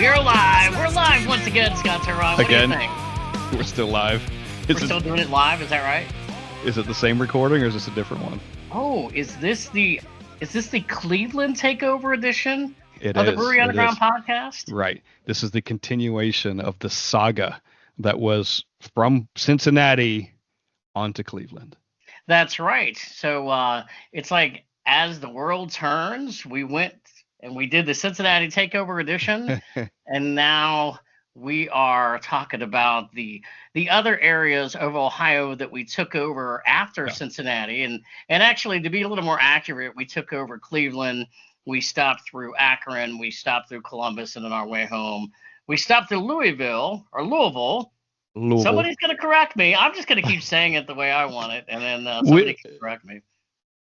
We're live. We're live once again, Scott Touron. What Again? do you think? We're still live. We're still doing it live, is that right? Is it the same recording or is this a different one? Oh, is this the Cleveland Takeover edition It of the is, Brewery it Underground is. Podcast? Right. This is the continuation of the saga that was from Cincinnati onto Cleveland. That's right. So it's like as the world turns, we went and we did the Cincinnati Takeover edition, and now we are talking about the other areas of Ohio that we took over after Cincinnati. And actually, to be a little more accurate, we took over Cleveland. We stopped through Akron. We stopped through Columbus, and on our way home, we stopped through Louisville. Somebody's going to correct me. I'm just going to keep saying it the way I want it, and then somebody can correct me.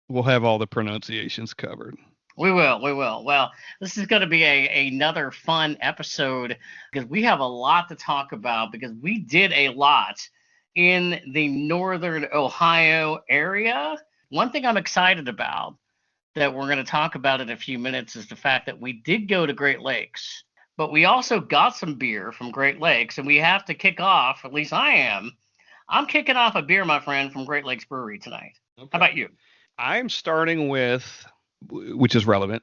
We'll have all the pronunciations covered. We will. Well, this is going to be another fun episode because we have a lot to talk about because we did a lot in the northern Ohio area. One thing I'm excited about that we're going to talk about in a few minutes is the fact that we did go to Great Lakes, but we also got some beer from Great Lakes, and we have to kick off, at least I am. I'm kicking off a beer, my friend, from Great Lakes Brewery tonight. Okay. How about you? I'm starting with, which is relevant,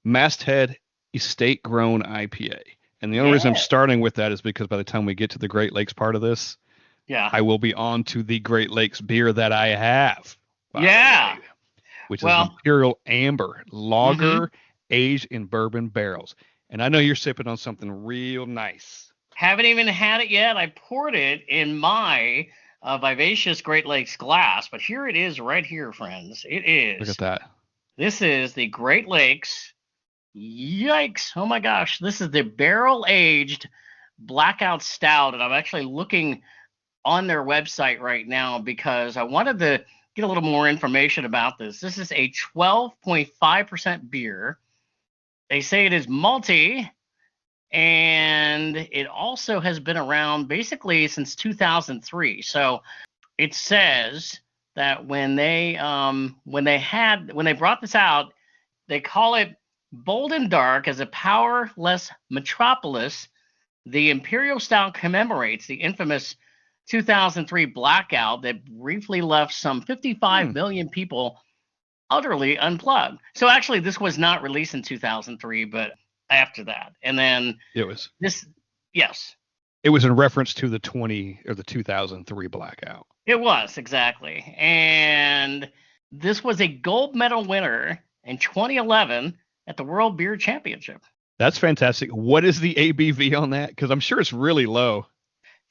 Masthead Estate Grown IPA. And the only reason I'm starting with that is because by the time we get to the Great Lakes part of this, I will be on to the Great Lakes beer that I have. Which is Imperial Amber Lager aged in bourbon barrels. And I know you're sipping on something real nice. Haven't even had it yet. I poured it in my vivacious Great Lakes glass, but here it is right here, friends. It is. Look at that. This is the Great Lakes. Yikes. Oh my gosh. This is the barrel-aged blackout stout, and I'm actually looking on their website right now because I wanted to get a little more information about this. This is a 12.5% beer. They say it is malty, and it also has been around basically since 2003. So it says that when they brought this out, they call it Bold and Dark as a powerless metropolis. The Imperial Stout commemorates the infamous 2003 blackout that briefly left some 55 million people utterly unplugged. So actually, this was not released in 2003, but after that, and then it was this. Yes, it was in reference to the 2003 blackout. It was, exactly. And this was a gold medal winner in 2011 at the World Beer Championship. That's fantastic. What is the ABV on that? Because I'm sure it's really low.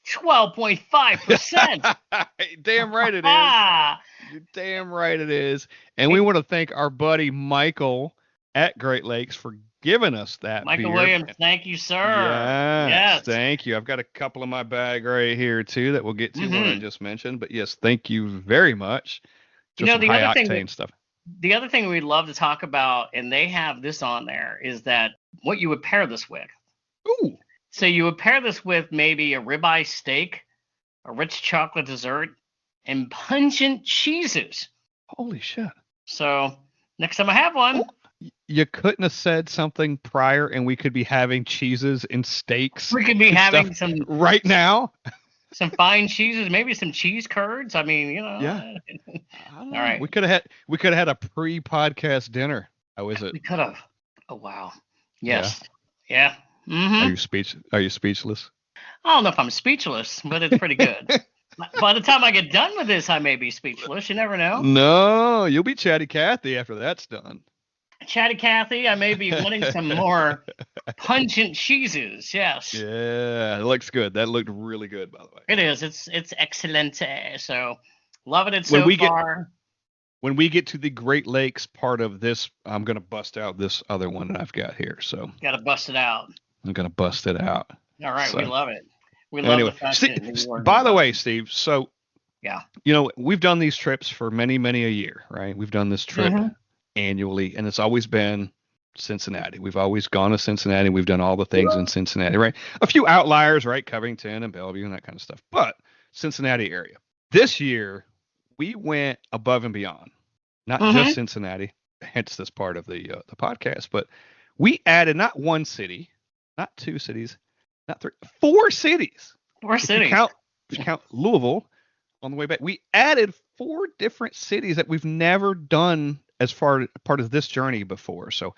12.5%. Damn right it is. You're damn right it is. And we want to thank our buddy Michael at Great Lakes for giving us that Michael beer. Williams, thank you, sir. Yes, thank you. I've got a couple in my bag right here too that we'll get to when I just mentioned. But yes, thank you very much. Just the high other octane stuff. The other thing we'd love to talk about, and they have this on there, is that what you would pair this with. Ooh. So you would pair this with maybe a ribeye steak, a rich chocolate dessert, and pungent cheeses. Holy shit. So next time I have one. You couldn't have said something prior and we could be having cheeses and steaks. We could be having some right now. Some fine cheeses, maybe some cheese curds. I mean, Yeah. All right. We could have had a pre-podcast dinner. How is it? We could have. Oh wow. Yes. Yeah. Mm-hmm. Are you speechless? I don't know if I'm speechless, but it's pretty good. By the time I get done with this, I may be speechless. You never know. No, you'll be Chatty Cathy after that's done. Chatty Cathy, I may be wanting some more pungent cheeses. Yes. Yeah, it looks good. That looked really good, by the way. It is. It's excellent. So loving it so far. When we get to the Great Lakes part of this, I'm gonna bust out this other one that I've got here. So gotta bust it out. I'm gonna bust it out. All right, so, we love it. We love the fact that by the way, Steve, so yeah, we've done these trips for many a year, right? We've done this trip annually, and it's always been Cincinnati. We've always gone to Cincinnati. We've done all the things in Cincinnati, right? A few outliers, right? Covington and Bellevue and that kind of stuff, but Cincinnati area. This year, we went above and beyond, not just Cincinnati, hence this part of the podcast, but we added not one city, not 2 cities, not 3, 4 cities. 4 cities. If you count Louisville on the way back, we added 4 different cities that we've never done as part of this journey before. So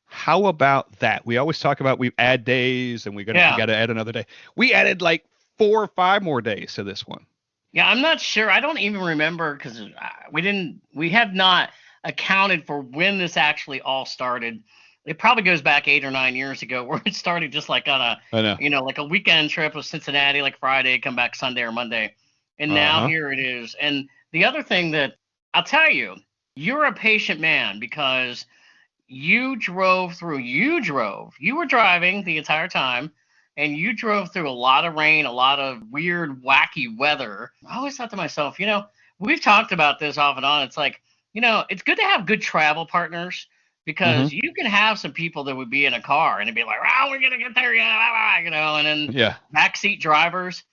how about that? We always talk about we add days and we got to add another day. We added like 4 or 5 more days to this one. Yeah, I'm not sure. I don't even remember because we have not accounted for when this actually all started. It probably goes back 8 or 9 years ago, where it started just like on like a weekend trip with Cincinnati, like Friday, come back Sunday or Monday. And now here it is. And the other thing that I'll tell you, you're a patient man because you were driving the entire time, and you drove through a lot of rain, a lot of weird, wacky weather. I always thought to myself, we've talked about this off and on. It's like, it's good to have good travel partners because you can have some people that would be in a car and it'd be like, oh, we're going to get there, and then backseat drivers.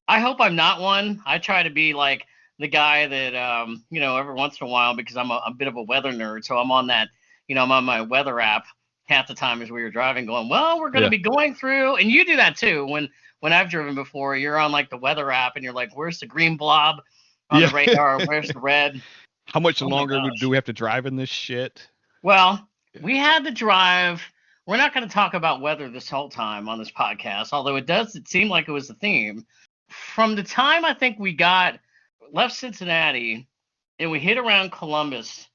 I hope I'm not one. I try to be like the guy that, every once in a while, because I'm a bit of a weather nerd. So I'm on that, I'm on my weather app half the time as we were driving going, well, we're going to be going through. And you do that too. When I've driven before, you're on like the weather app and you're like, where's the green blob on the radar? Where's the red? How much longer do we have to drive in this shit? Well, we had to drive. We're not going to talk about weather this whole time on this podcast, although it seemed like it was the theme. From the time I think we left Cincinnati and we hit around Columbus,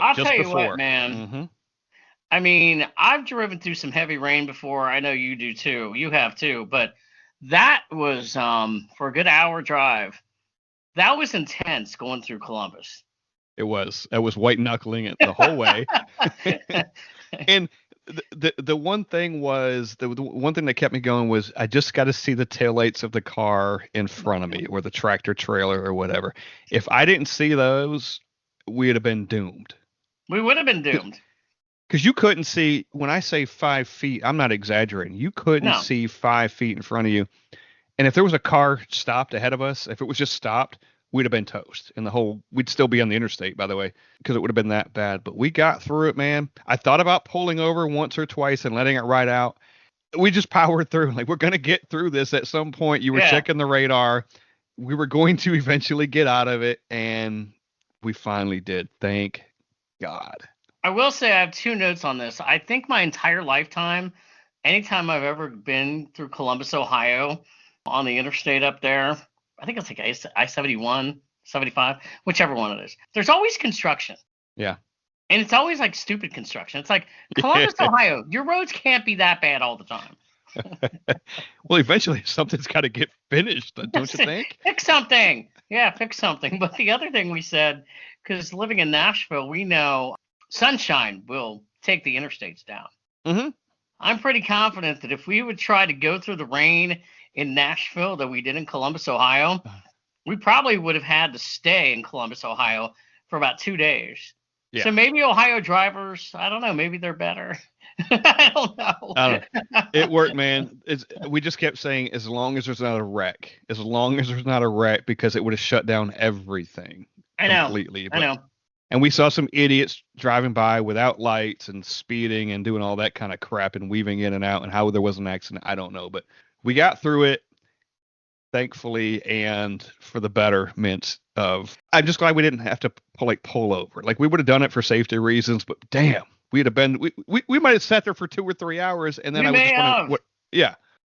I'll tell you what, man. I mean, I've driven through some heavy rain before. I know you do too. You have too. But that was, for a good hour drive, that was intense going through Columbus. It was. I was white knuckling it the whole way. And the one thing was, the one thing that kept me going was I just got to see the taillights of the car in front of me or the tractor trailer or whatever. If I didn't see those, we'd have been doomed. We would have been doomed. Because you couldn't see, when I say 5 feet, I'm not exaggerating. You couldn't see 5 feet in front of you. And if there was a car stopped ahead of us, if it was just stopped, we'd have been toast. And we'd still be on the interstate, by the way, because it would have been that bad. But we got through it, man. I thought about pulling over once or twice and letting it ride out. We just powered through. Like, we're going to get through this at some point. You were checking the radar. We were going to eventually get out of it. And we finally did. Thank God. I will say I have 2 notes on this. I think my entire lifetime, anytime I've ever been through Columbus, Ohio, on the interstate up there, I think it's like I-71, 75, whichever one it is. There's always construction. Yeah. And it's always like stupid construction. It's like Columbus, Ohio, your roads can't be that bad all the time. Well, eventually something's got to get finished, don't you think? Fix something. Yeah, fix something. But the other thing we said, because living in Nashville, we know sunshine will take the interstates down. I'm pretty confident that if we would try to go through the rain in Nashville that we did in Columbus, Ohio, we probably would have had to stay in Columbus, Ohio for about 2 days. Yeah. So maybe Ohio drivers, I don't know, maybe they're better. I don't know. It worked, man. We just kept saying, as long as there's not a wreck, because it would have shut down everything completely. I know. And we saw some idiots driving by without lights and speeding and doing all that kind of crap and weaving in and out, and how there was an accident, I don't know. But we got through it, thankfully, and for the betterment of, I'm just glad we didn't have to pull over. Like, we would have done it for safety reasons, but damn, we'd have been, we might have sat there for 2 or 3 hours, and then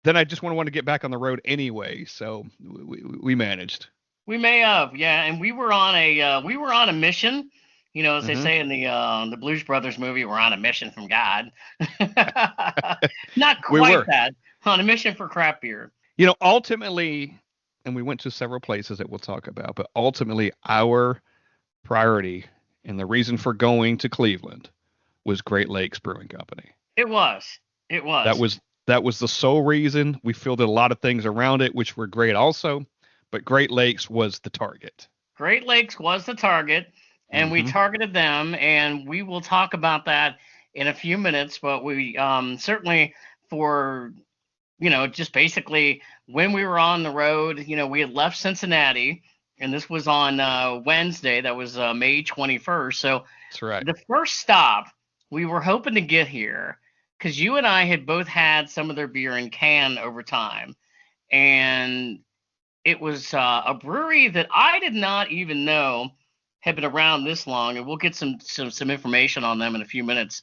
then I just want to get back on the road anyway. So we managed. We may have, yeah, and we were on a mission. As they say in the Blues Brothers movie, we're on a mission from God. Not quite that. On a mission for craft beer. Ultimately, and we went to several places that we'll talk about, but ultimately our priority and the reason for going to Cleveland was Great Lakes Brewing Company. It was. That was the sole reason. We fielded a lot of things around it, which were great also, but Great Lakes was the target. Great Lakes was the target. And we targeted them, and we will talk about that in a few minutes. But we certainly for, just basically when we were on the road, we had left Cincinnati, and this was on Wednesday. That was May 21st. So that's right. The first stop, we were hoping to get here because you and I had both had some of their beer in can over time, and it was a brewery that I did not even know had been around this long, and we'll get some information on them in a few minutes.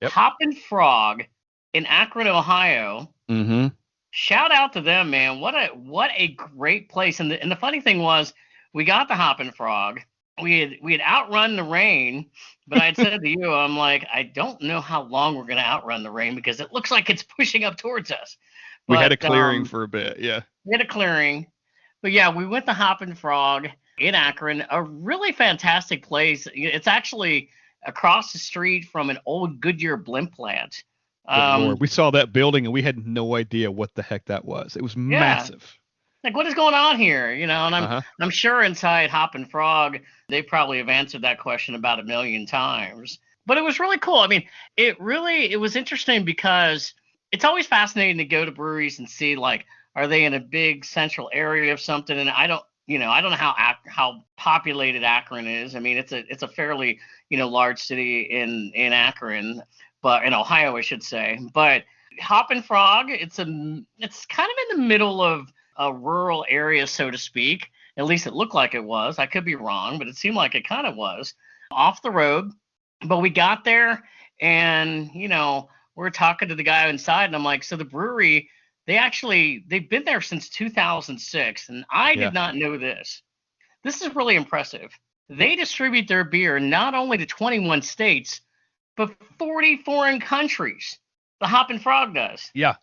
Yep. Hoppin Frog in Akron, Ohio. Mm-hmm. Shout out to them, man. What a great place. And the funny thing was, we got the Hoppin Frog. We had outrun the rain, but I had said to you, I'm like, I don't know how long we're going to outrun the rain because it looks like it's pushing up towards us. We had a clearing for a bit, yeah. We had a clearing. But yeah, we went to Hoppin Frog in Akron, a really fantastic place. It's actually across the street from an old Goodyear blimp plant. We saw that building and we had no idea what the heck that was. It was massive. Like, what is going on here? And I'm sure inside Hoppin Frog, they probably have answered that question about 1 million times. But it was really cool. I mean, it was interesting because it's always fascinating to go to breweries and see, like, are they in a big central area of something? And I don't know how populated Akron is. I mean, it's a fairly, large city in Akron, but in Ohio, I should say. But Hoppin Frog, it's kind of in the middle of a rural area, so to speak. At least it looked like it was. I could be wrong, but it seemed like it kind of was off the road. But we got there, and we're talking to the guy inside, and I'm like, so the brewery, they've been there since 2006, and I did not know this. This is really impressive. They distribute their beer not only to 21 states, but 40 foreign countries. The Hoppin Frog does. Yeah.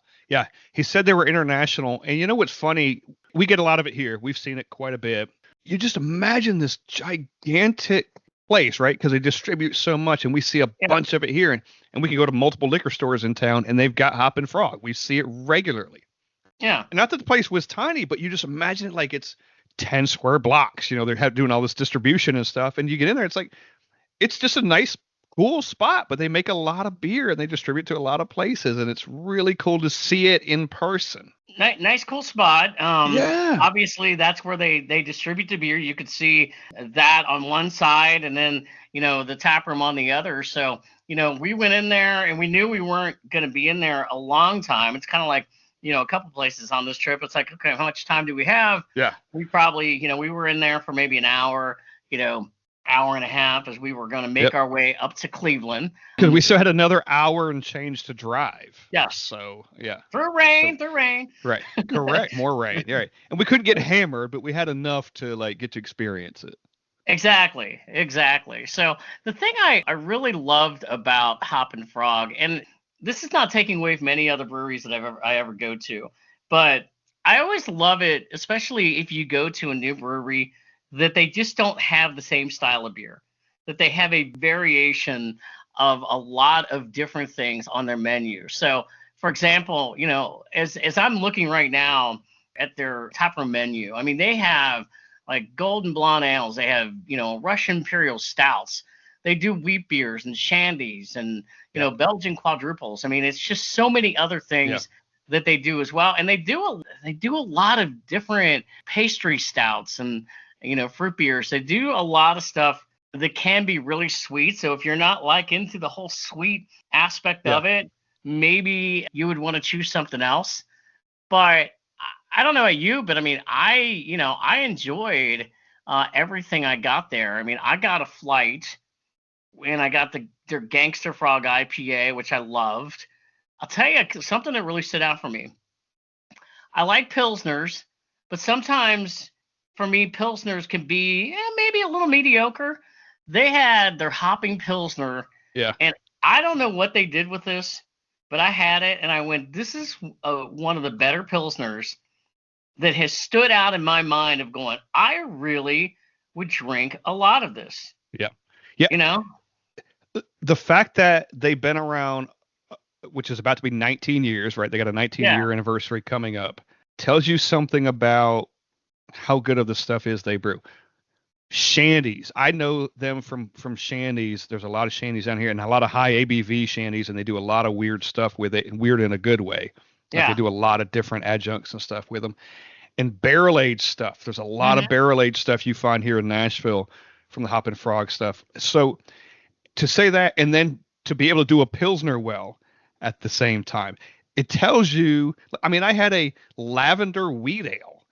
He said they were international. And you know what's funny? We get a lot of it here. We've seen it quite a bit. You just imagine this gigantic place, right? Because they distribute so much, and we see a bunch of it here. And we can go to multiple liquor stores in town, and they've got Hoppin Frog. We see it regularly. Yeah. And not that the place was tiny, but you just imagine it like it's 10 square blocks. They're doing all this distribution and stuff. And you get in there, it's like, it's just a nice, cool spot, but they make a lot of beer and they distribute to a lot of places, and it's really cool to see it in person. Nice, cool spot. Obviously, that's where they distribute the beer. You could see that on one side, and then the tap room on the other. So we went in there, and we knew we weren't going to be in there a long time. It's kind of like a couple places on this trip. It's like, okay, how much time do we have? Yeah. We probably we were in there for maybe an hour. Hour and a half as we were going to make our way up to Cleveland. Because we still had another hour and change to drive. Yes. So, yeah. Through rain. Right. Correct. More rain. Yeah, right. And we couldn't get hammered, but we had enough to get to experience it. Exactly. So the thing I really loved about Hoppin Frog, and this is not taking away from any other breweries that I ever go to, but I always love it, especially if you go to a new brewery, that they just don't have the same style of beer, that they have a variation of a lot of different things on their menu. So, for example, as I'm looking right now at their taproom menu, I mean, they have like golden blonde ales, they have, Russian imperial stouts, they do wheat beers and shandies and, Belgian quadruples. I mean, it's just so many other things that they do as well. And they do a lot of different pastry stouts and, fruit beers. They do a lot of stuff that can be really sweet. So if you're not into the whole sweet aspect of it, maybe you would want to choose something else. But I don't know about you, but I mean, I enjoyed everything I got there. I mean, I got a flight and I got their Gangster Frog IPA, which I loved. I'll tell you something that really stood out for me. I like Pilsners, but sometimes for me, Pilsners can be maybe a little mediocre. They had their hopping Pilsner. Yeah. And I don't know what they did with this, but I had it and I went, this is one of the better Pilsners that has stood out in my mind of going, I really would drink a lot of this. Yeah. Yeah. The fact that they've been around, which is about to be 19 years, right? They got a 19-year anniversary coming up, tells you something about how good of the stuff is they brew. Shandies, I know them from shandies. There's a lot of shandies down here and a lot of high ABV shandies, and they do a lot of weird stuff with it, and weird in a good way. They do a lot of different adjuncts and stuff with them. And barrel aged stuff. There's a lot of barrel aged stuff you find here in Nashville from the Hoppin Frog stuff. So to say that, and then to be able to do a Pilsner well, at the same time. It tells you, I mean, I had a lavender wheat ale.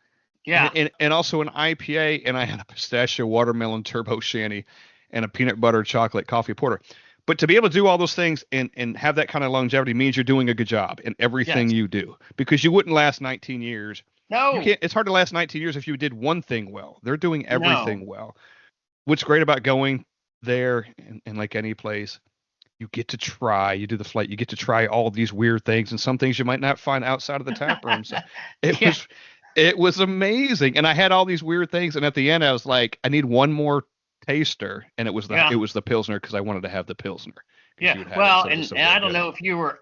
Yeah. And also an IPA, and I had a pistachio watermelon turbo shandy and a peanut butter chocolate coffee porter. But to be able to do all those things and have that kind of longevity means you're doing a good job in everything you do, because you wouldn't last 19 years. No. You can't, it's hard to last 19 years if you did one thing well. They're doing everything well. What's great about going there, and like any place, you get to try, you do the flight, you get to try all these weird things, and some things you might not find outside of the tap room. So it was amazing. And I had all these weird things. And at the end, I was like, I need one more taster. And it was the Pilsner, because I wanted to have the Pilsner. Yeah. Well, and I don't know if you were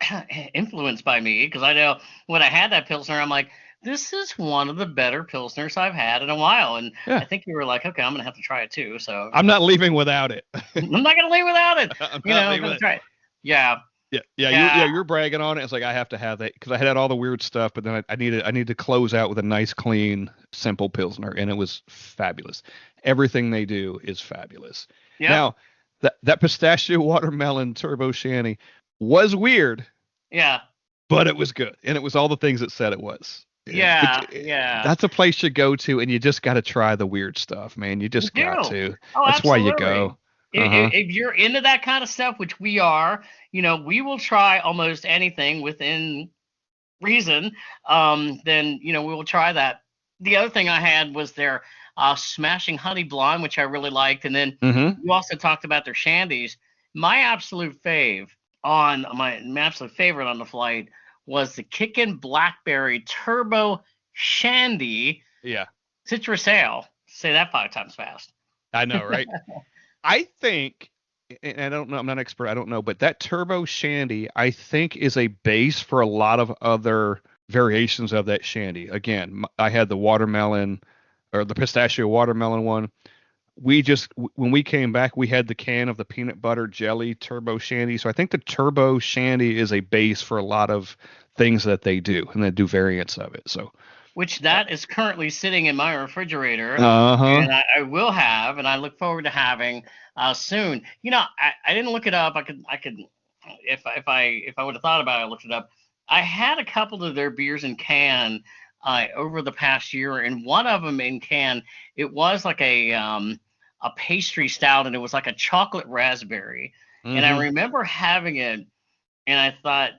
influenced by me, because I know when I had that Pilsner, I'm like, this is one of the better Pilsners I've had in a while. And I think you were like, okay, I'm going to have to try it too. So I'm not leaving without it. I'm not going to leave without it. I'm going to try it. Yeah. Yeah. You're bragging on it. It's like, I have to have that, because I had all the weird stuff, but then I need to close out with a nice, clean, simple Pilsner, and it was fabulous. Everything they do is fabulous. Yep. Now, that pistachio watermelon turbo shandy was weird. Yeah. But it was good, and it was all the things it said it was. Yeah. That's a place you go to, and you just got to try the weird stuff, man. You just got to. That's absolutely. Why you go. If you're into that kind of stuff, which we are, we will try almost anything within reason. Then, we will try that. The other thing I had was their Smashing Honey Blonde, which I really liked. And then you also talked about their shandies. My absolute favorite on the flight was the Kickin' Blackberry Turbo Shandy. Yeah. Citrus Ale. Say that 5 times fast. I know, right? I think, and I don't know, I'm not an expert, I don't know, but that turbo shandy, I think, is a base for a lot of other variations of that shandy. Again, I had the watermelon, or the pistachio watermelon one. When we came back, we had the can of the peanut butter jelly turbo shandy. So I think the turbo shandy is a base for a lot of things that they do, and they do variants of it. So, which that is currently sitting in my refrigerator, and I will have, and I look forward to having soon. I didn't look it up. I could, if I would have thought about it, I looked it up. I had a couple of their beers in can over the past year, and one of them in can, it was like a pastry stout, and it was like a chocolate raspberry, and I remember having it, and I thought,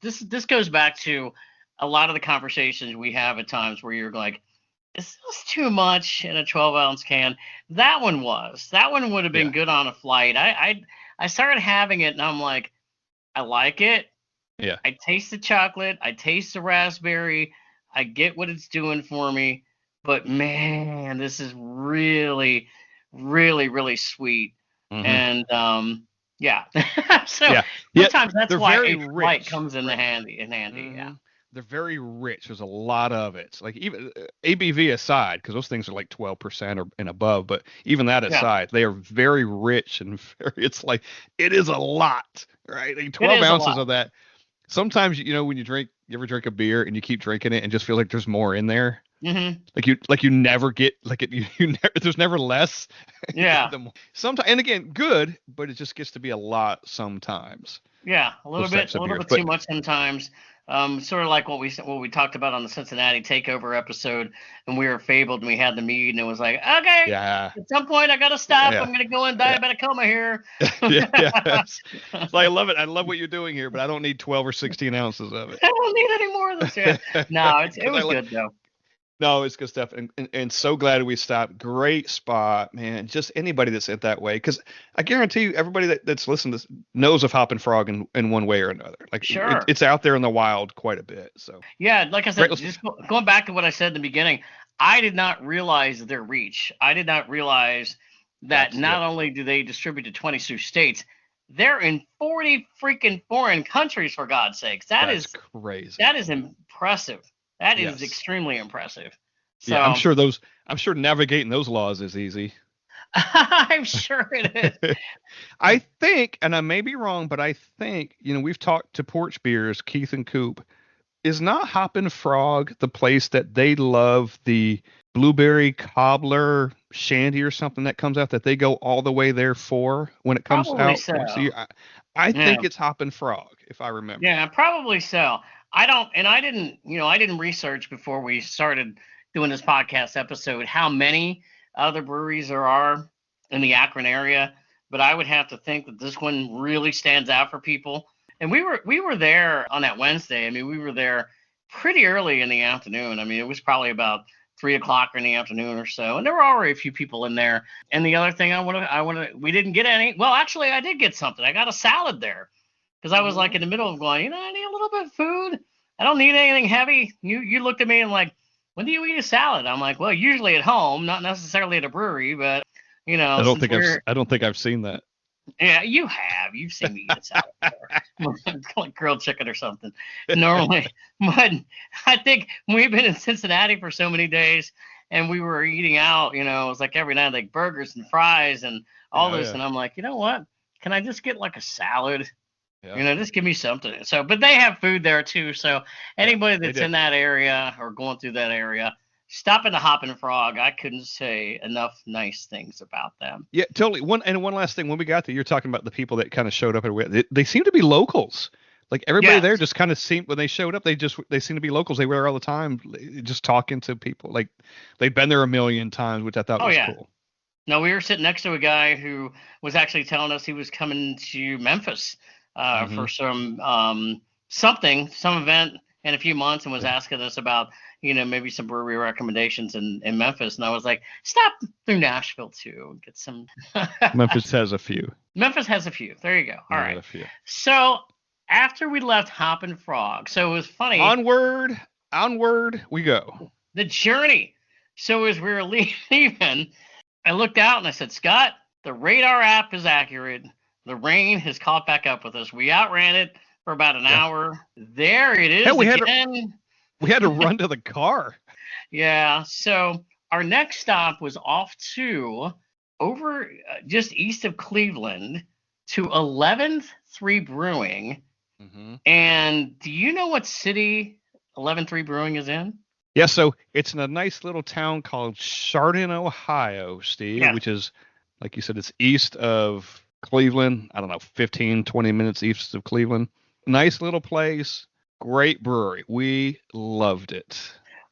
this goes back to a lot of the conversations we have at times where you're like, is this too much in a 12-ounce can? That one would have been good on a flight. I started having it, and I'm like, I like it. Yeah. I taste the chocolate. I taste the raspberry. I get what it's doing for me. But, man, this is really, really, really sweet. And, so sometimes that's why a flight comes in handy. Yeah. They're very rich. There's a lot of it. Like, even ABV aside, because those things are like 12% and above, but even that aside, they are very rich, and it's like, it is a lot, right? Like 12 ounces of that. Sometimes, when you ever drink a beer and you keep drinking it and just feel like there's more in there. Like you never get, there's never less. Yeah. Sometimes, and again, good, but it just gets to be a lot sometimes. Yeah, a little bit too much sometimes. Sort of like what we talked about on the Cincinnati takeover episode, and we were fabled and we had the mead, and it was like, okay, at some point I gotta stop. I'm gonna go in diabetic coma here. So I love it. I love what you're doing here, but I don't need 12 or 16 ounces of it. I don't need any more of this. No, it was good though. No, it's good stuff, and so glad we stopped. Great spot, man. Just anybody that's it that way, because I guarantee you, everybody that's listened to this knows of Hoppin' Frog in one way or another. Like, sure, it's out there in the wild quite a bit. So like I said, just going back to what I said in the beginning, I did not realize their reach. I did not realize that not only do they distribute to 22 states, they're in 40 freaking foreign countries, for God's sakes. That's crazy. That is impressive. That is extremely impressive. So, I'm sure navigating those laws is easy. I'm sure it is. I think, and I may be wrong, but I think, we've talked to Porch Beers, Keith and Coop. Is not Hoppin' Frog the place that they love the blueberry cobbler shandy or something that comes out that they go all the way there for when it comes Probably out. so. I think it's Hoppin' Frog, if I remember. Yeah, probably so. I didn't research before we started doing this podcast episode how many other breweries there are in the Akron area, but I would have to think that this one really stands out for people. And we were there on that Wednesday. I mean, we were there pretty early in the afternoon. I mean, it was probably about 3 o'clock in the afternoon or so, and there were already a few people in there. And the other thing we didn't get any. Well, actually, I did get something. I got a salad there because I was like in the middle of going, I need a little bit of food. I don't need anything heavy. You looked at me and like, when do you eat a salad? I'm like, well, usually at home, not necessarily at a brewery, but I don't think I've seen that. Yeah, you have. You've seen me eat a salad before. Like grilled chicken or something. Normally. But I think we've been in Cincinnati for so many days and we were eating out, it was like every night, like burgers and fries and all this. Yeah. And I'm like, you know what? Can I just get like a salad? Yeah. Just give me something. So, but they have food there too. So anybody that's in that area or going through that area, stop at the Hoppin' Frog. I couldn't say enough nice things about them. Yeah, totally. One last thing. When we got there, you're talking about the people that kind of showed up. They seem to be locals. Like everybody there just kind of seemed, when they showed up, they seem to be locals. They were there all the time, just talking to people. Like they'd been there a million times, which I thought was cool. No, we were sitting next to a guy who was actually telling us he was coming to Memphis for some event in a few months, and was asking us about maybe some brewery recommendations in Memphis. And I was like, stop through Nashville too, get some. Memphis has a few. There you go. All right. So after we left Hoppin' Frog, so it was funny. Onward we go. The journey. So as we were leaving, I looked out and I said, Scott, the radar app is accurate. The rain has caught back up with us. We outran it for about an hour. There it is again. We had to run to the car. Yeah. So our next stop was off to over just east of Cleveland to 11th-3 Brewing. Mm-hmm. And do you know what city 11th-3 Brewing is in? Yeah. So it's in a nice little town called Chardon, Ohio, Steve, which is, like you said, it's east of Cleveland. I don't know, 15, 20 minutes east of Cleveland. Nice little place. Great brewery. We loved it.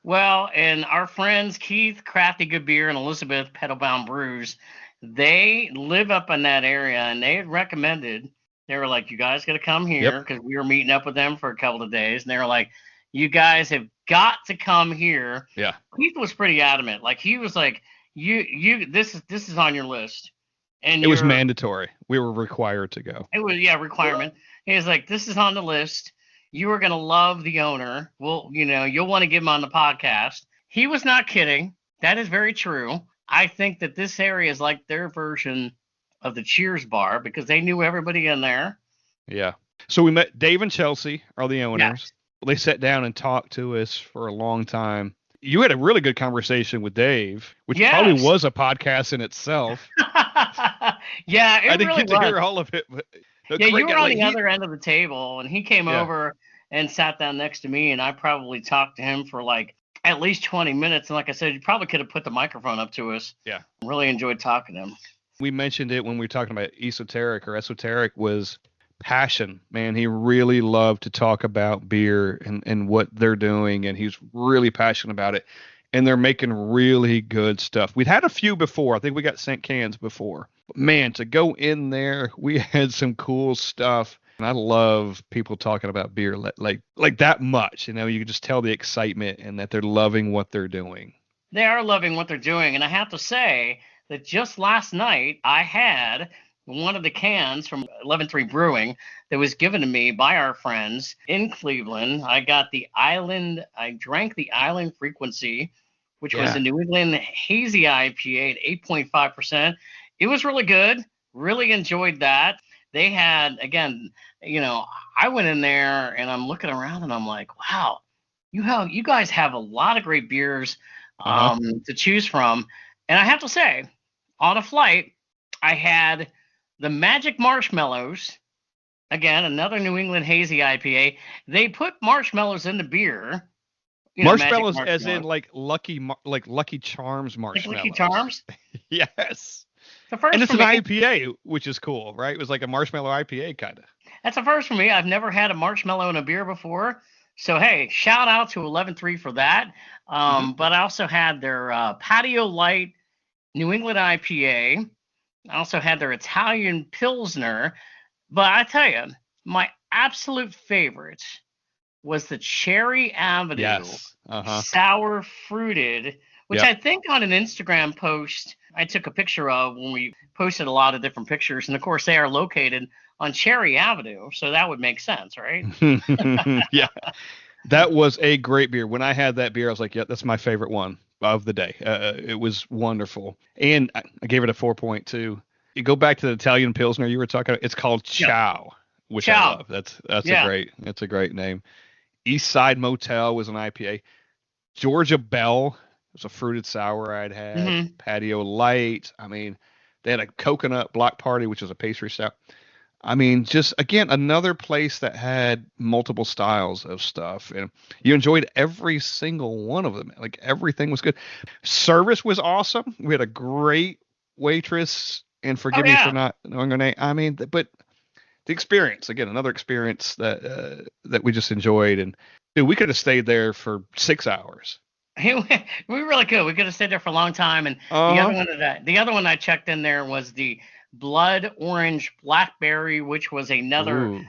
Well, and our friends Keith, Crafty Good Beer, and Elizabeth, Pedalbound Brews, they live up in that area, and they had recommended, they were like, you guys got to come here, because we were meeting up with them for a couple of days, and they were like, you guys have got to come here. Yeah. Keith was pretty adamant. Like, he was like, this is on your list. And it was mandatory. We were required to go. It was, requirement. He was like, this is on the list. You are going to love the owner. Well, you'll want to give him on the podcast. He was not kidding. That is very true. I think that this area is like their version of the Cheers bar because they knew everybody in there. Yeah. So we met Dave and Chelsea, are the owners. Yes. They sat down and talked to us for a long time. You had a really good conversation with Dave, which probably was a podcast in itself. Yeah, I didn't get to hear all of it. But you were on the other end of the table, and he came over and sat down next to me, and I probably talked to him for like at least 20 minutes. And like I said, you probably could have put the microphone up to us. Yeah. Really enjoyed talking to him. We mentioned it when we were talking about esoteric was passion. Man, he really loved to talk about beer and what they're doing, and he's really passionate about it. And they're making really good stuff. We'd had a few before. I think we got sent cans before. But man, to go in there, we had some cool stuff. And I love people talking about beer like that much. You can just tell the excitement and that they're loving what they're doing. They are loving what they're doing. And I have to say that just last night, I had one of the cans from 11th-3 Brewing that was given to me by our friends in Cleveland. I drank the Island Frequency, which was a New England Hazy IPA at 8.5%. It was really good. Really enjoyed that. They had, again, I went in there and I'm looking around and I'm like, wow, you guys have a lot of great beers to choose from. And I have to say, on a flight, I had the Magic Marshmallows. Again, another New England Hazy IPA. They put marshmallows in the beer. Marshmallows, magic as in marshmallow. like Lucky Charms Like marshmallows. Lucky Charms? Yes. The first And it's for an me. IPA, which is cool, right? It was like a marshmallow IPA kind of. That's a first for me. I've never had a marshmallow in a beer before. So, hey, shout out to 11-3 for that. But I also had their Patio Light New England IPA. I also had their Italian Pilsner. But I tell you, my absolute favorite was the Cherry Avenue Yes. sour fruited, which Yep. I think on an Instagram post I took a picture of when we posted a lot of different pictures. And of course, they are located on Cherry Avenue. So that would make sense, right? Yeah. That was a great beer. When I had that beer, I was like, yeah, that's my favorite one of the day. It was wonderful. And I gave it a 4.2. You go back to the Italian Pilsner you were talking about. It's called Chow, which I love. That's a great name. East Side Motel was an IPA. Georgia Belle was a fruited sour I'd had. Mm-hmm. Patio Light. I mean, they had a coconut block party, which was a pastry stout. I mean, just again, another place that had multiple styles of stuff, and you enjoyed every single one of them. Like everything was good. Service was awesome. We had a great waitress, and forgive me for not knowing her name. I mean, but the experience, again, another experience that we just enjoyed, and dude, we could have stayed there for 6 hours. We really could. We could have stayed there for a long time. And the other one I checked in there was the Blood Orange Blackberry, which was another,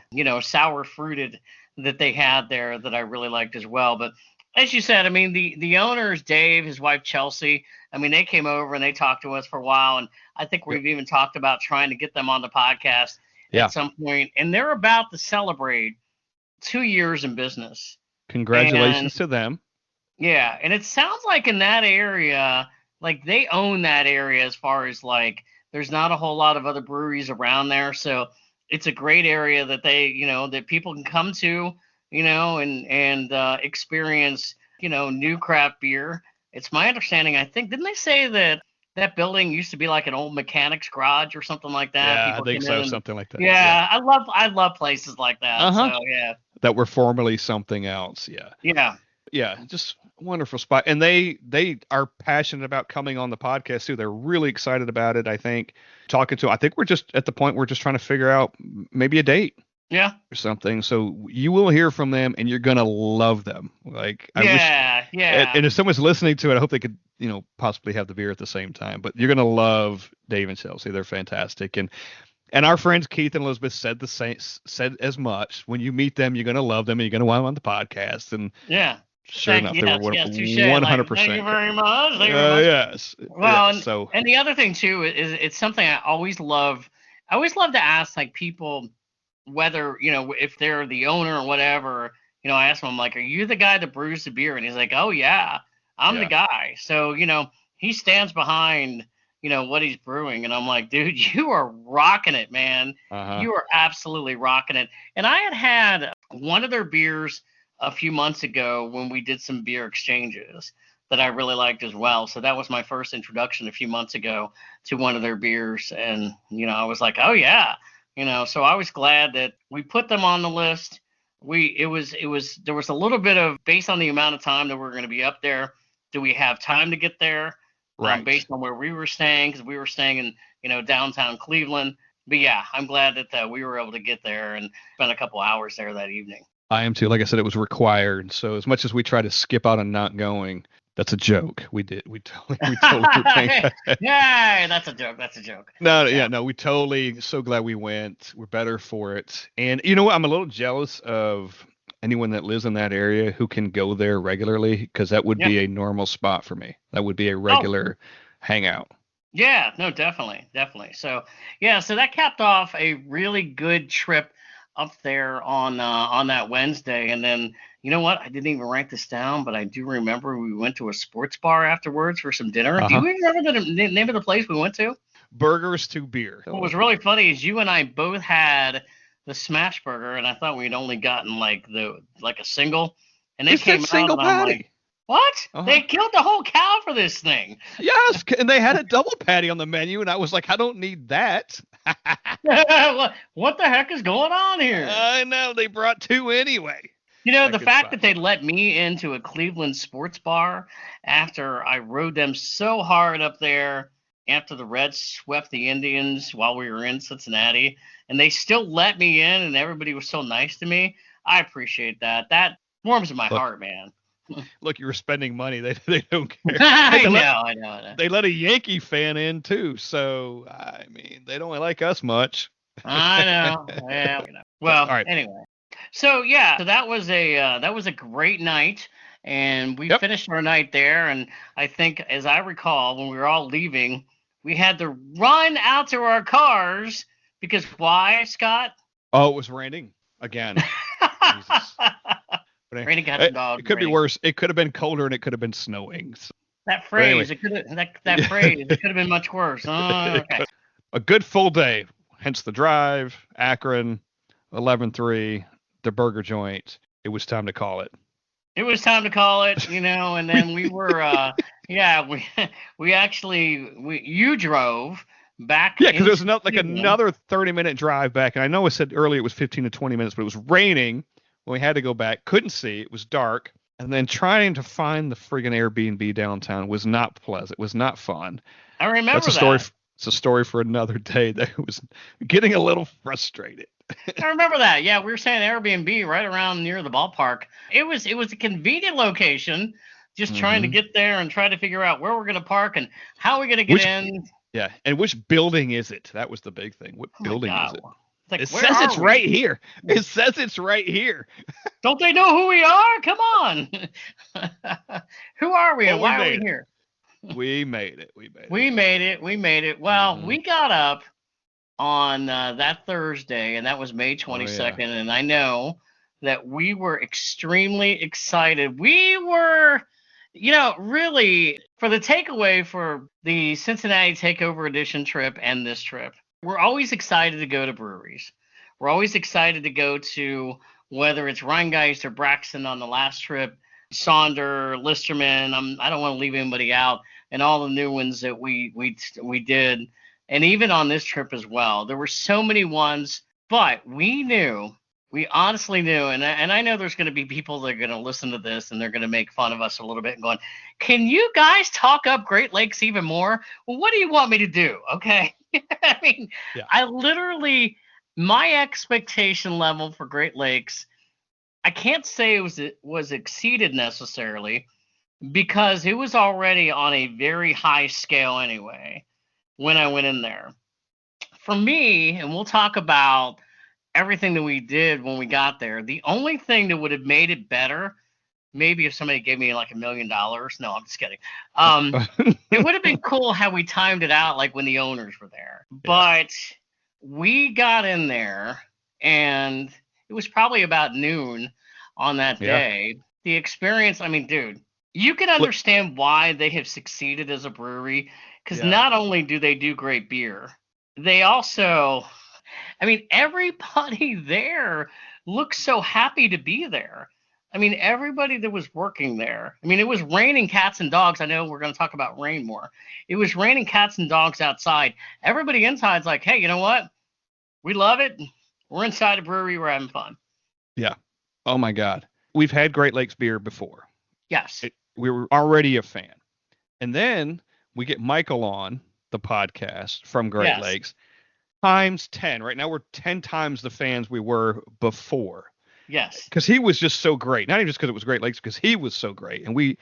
sour fruited that they had there that I really liked as well. But as you said, I mean, the owners, Dave, his wife, Chelsea, I mean, they came over and they talked to us for a while. And I think we've even talked about trying to get them on the podcast at some point. And they're about to celebrate 2 years in business. Congratulations to them. Yeah. And it sounds like in that area, like they own that area as far as like, there's not a whole lot of other breweries around there. So it's a great area that they, that people can come to, and experience, new craft beer. It's my understanding. I think, didn't they say that building used to be like an old mechanic's garage or something like that? Yeah, I think so. Something like that. Yeah. I love places like that. So yeah. That were formerly something else. Yeah. Yeah. Yeah, just wonderful spot. And they are passionate about coming on the podcast too. They're really excited about it, I think. I think we're just at the point we're just trying to figure out maybe a date. Yeah. Or something. So you will hear from them and you're going to love them. Like I wish, and if someone's listening to it, I hope they could, possibly have the beer at the same time. But you're going to love Dave and Chelsea. They're fantastic. And our friends Keith and Elizabeth said as much. When you meet them, you're going to love them and you're going to want them on the podcast. And sure enough, they were 100%. Thank you very much. Yes. Well, and the other thing too is it's something I always love. I always love to ask like people whether if they're the owner or whatever. I ask him, I'm like, "Are you the guy that brews the beer?" And he's like, "Oh yeah, I'm the guy." So he stands behind what he's brewing, and I'm like, "Dude, you are rocking it, man. You are absolutely rocking it." And I had one of their beers a few months ago when we did some beer exchanges that I really liked as well. So that was my first introduction a few months ago to one of their beers. And, I was like, oh yeah, so I was glad that we put them on the list. There was a little bit of, based on the amount of time that we're going to be up there, do we have time to get there? Right. Based on where we were staying, because we were staying in, downtown Cleveland. But yeah, I'm glad that we were able to get there and spend a couple hours there that evening. I am too. Like I said, it was required. So as much as we try to skip out and not going, that's a joke. We did. We totally were paying. Yeah, that's a joke. That's a joke. No, we totally. So glad we went. We're better for it. And you know what? I'm a little jealous of anyone that lives in that area who can go there regularly, because that would be a normal spot for me. That would be a regular hangout. Yeah, no, definitely. So so that capped off a really good trip up there on that Wednesday. And then, you know what? I didn't even write this down, but I do remember we went to a sports bar afterwards for some dinner. Do you remember the name of the place we went to? Burgers to Beer. What was really funny is you and I both had the smash burger, and I thought we'd only gotten like a single. And they came out single and I'm patty. like, what? They killed the whole cow for this thing. Yes, and they had a double patty on the menu, and I was like, I don't need that. What the heck is going on here? I know, they brought two anyway. You know, the fact that they let me into a Cleveland sports bar after I rode them so hard up there after the Reds swept the Indians while we were in Cincinnati, and they still let me in, and everybody was so nice to me. I appreciate that. That warms my heart, man. Look, you were spending money. They don't care. I know. They let a Yankee fan in too, so I mean, they don't like us much. I know. Yeah. Well, all right. Anyway. So that was a great night, and we finished our night there. And I think, as I recall, when we were all leaving, we had to run out to our cars because why, Scott? Oh, it was raining again. Jesus. Raining cats and dogs. It could be worse. It could have been colder and it could have been snowing. So. That phrase, it could have it could have been much worse. Oh, okay. A good full day, hence the drive, Akron, Eleventhree, the burger joint. It was time to call it. It was time to call it, and then we were, you drove back. Yeah, because there's another 30-minute drive back. And I know I said earlier it was 15 to 20 minutes, but it was raining when we had to go back. Couldn't see. It was dark. And then trying to find the friggin' Airbnb downtown was not pleasant. It was not fun. I remember That's a story. It's a story for another day. That was getting a little frustrated. I remember that. Yeah, we were staying at Airbnb right around near the ballpark. It was a convenient location. Just trying to get there and try to figure out where we're going to park and how we're going to get in. Yeah, and which building is it? That was the big thing. What building is it? Like, it says it's right here. It says it's right here. Don't they know who we are? Come on. Who are we and why are we here? We made it. We made it. Well, we got up on that Thursday, and that was May 22nd, and I know that we were extremely excited. We were, really, for the takeaway for the Cincinnati Takeover Edition trip and this trip, we're always excited to go to breweries. We're always excited to go to, whether it's Rheingeist or Braxton on the last trip, Sonder, Listerman. I don't want to leave anybody out, and all the new ones that we did, and even on this trip as well. There were so many ones, but we honestly knew, and I know there's going to be people that are going to listen to this and they're going to make fun of us a little bit and going, can you guys talk up Great Lakes even more? Well, what do you want me to do? Okay. I mean, I literally, my expectation level for Great Lakes, I can't say it was exceeded necessarily, because it was already on a very high scale anyway when I went in there. For me, and we'll talk about everything that we did when we got there, the only thing that would have made it better, maybe if somebody gave me like $1 million. No, I'm just kidding. It would have been cool how we timed it out, like when the owners were there. Yeah. But we got in there, and it was probably about noon on that day. The experience, I mean, dude, you can understand why they have succeeded as a brewery, because not only do they do great beer, they also, I mean, everybody there looks so happy to be there. I mean, everybody that was working there. I mean, it was raining cats and dogs. I know we're going to talk about rain more. It was raining cats and dogs outside. Everybody inside's like, hey, you know what? We love it. We're inside a brewery. We're having fun. Yeah. Oh, my God. We've had Great Lakes beer before. Yes. We were already a fan. And then we get Michael on the podcast from Great Lakes. Times 10. Right now we're 10 times the fans we were before. Yes. Because he was just so great. Not even just because it was Great Lakes, because he was so great. And we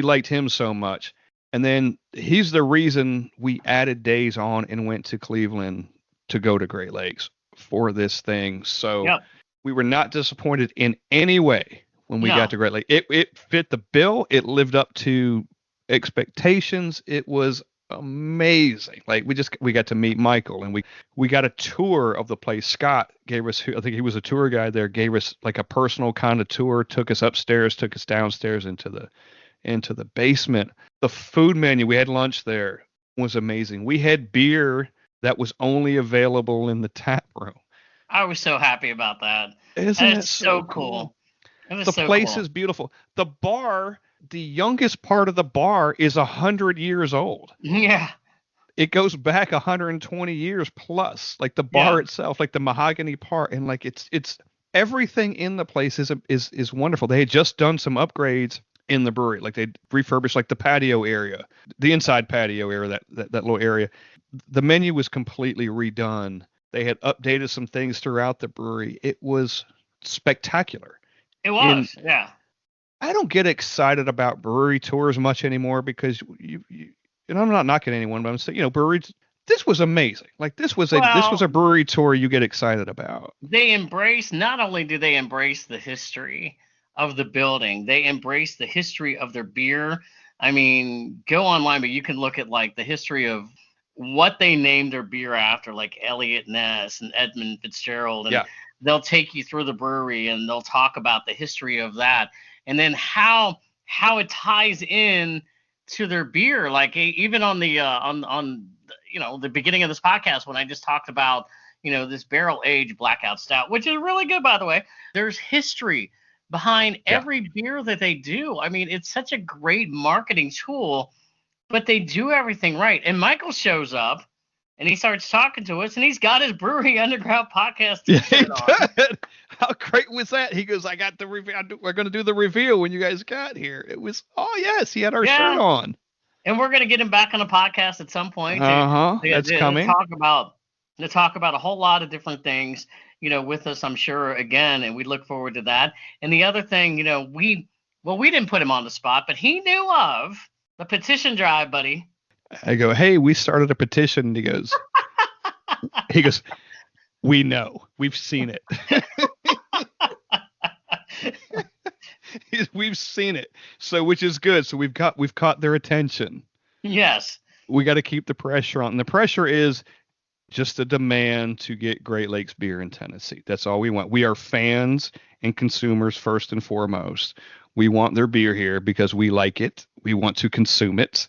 liked him so much. And then he's the reason we added days on and went to Cleveland to go to Great Lakes for this thing. So we were not disappointed in any way when we got to Great Lakes. It fit the bill. It lived up to expectations. It was amazing. Like we got to meet Michael, and we got a tour of the place. Scott gave us, I think he was a tour guide there, gave us like a personal kind of tour, took us upstairs, took us downstairs into the basement. The food menu, we had lunch there, was amazing. We had beer that was only available in the tap room. I was so happy about that. Isn't it so cool? The place is beautiful. The bar, the youngest part of the bar is 100 years old. Yeah. It goes back 120 years plus. Like the bar itself, like the mahogany part, and like it's everything in the place is wonderful. They had just done some upgrades in the brewery, like they refurbished like the patio area, the inside patio area, that little area. The menu was completely redone. They had updated some things throughout the brewery. It was spectacular. It was, yeah. I don't get excited about brewery tours much anymore because you and I'm not knocking anyone, but I'm saying, breweries. This was amazing. Like this was a brewery tour you get excited about. Not only do they embrace the history of the building, they embrace the history of their beer. I mean, go online, but you can look at like the history of what they named their beer after, like Elliot Ness and Edmund Fitzgerald, and they'll take you through the brewery and they'll talk about the history of that, and then how it ties in to their beer. Like even on the the beginning of this podcast when I just talked about this barrel aged blackout stout, which is really good, by the way. There's history behind every beer that they do. I mean, it's such a great marketing tool, but they do everything right. And Michael shows up and he starts talking to us, and he's got his Brewery Underground Podcast t-shirt on. How great was that? He goes, I got the reveal. We're going to do the reveal when you guys got here. It was, oh yes, he had our shirt on. And we're going to get him back on the podcast at some point. That's coming. To talk about a whole lot of different things, with us, I'm sure, again, and we look forward to that. And the other thing, we didn't put him on the spot, but he knew of the petition drive, buddy. I go, hey, we started a petition. And he goes, we know, we've seen it. We've seen it. So, which is good. So we've caught their attention. Yes. We got to keep the pressure on. And the pressure is just a demand to get Great Lakes beer in Tennessee. That's all we want. We are fans and consumers first and foremost. We want their beer here because we like it. We want to consume it.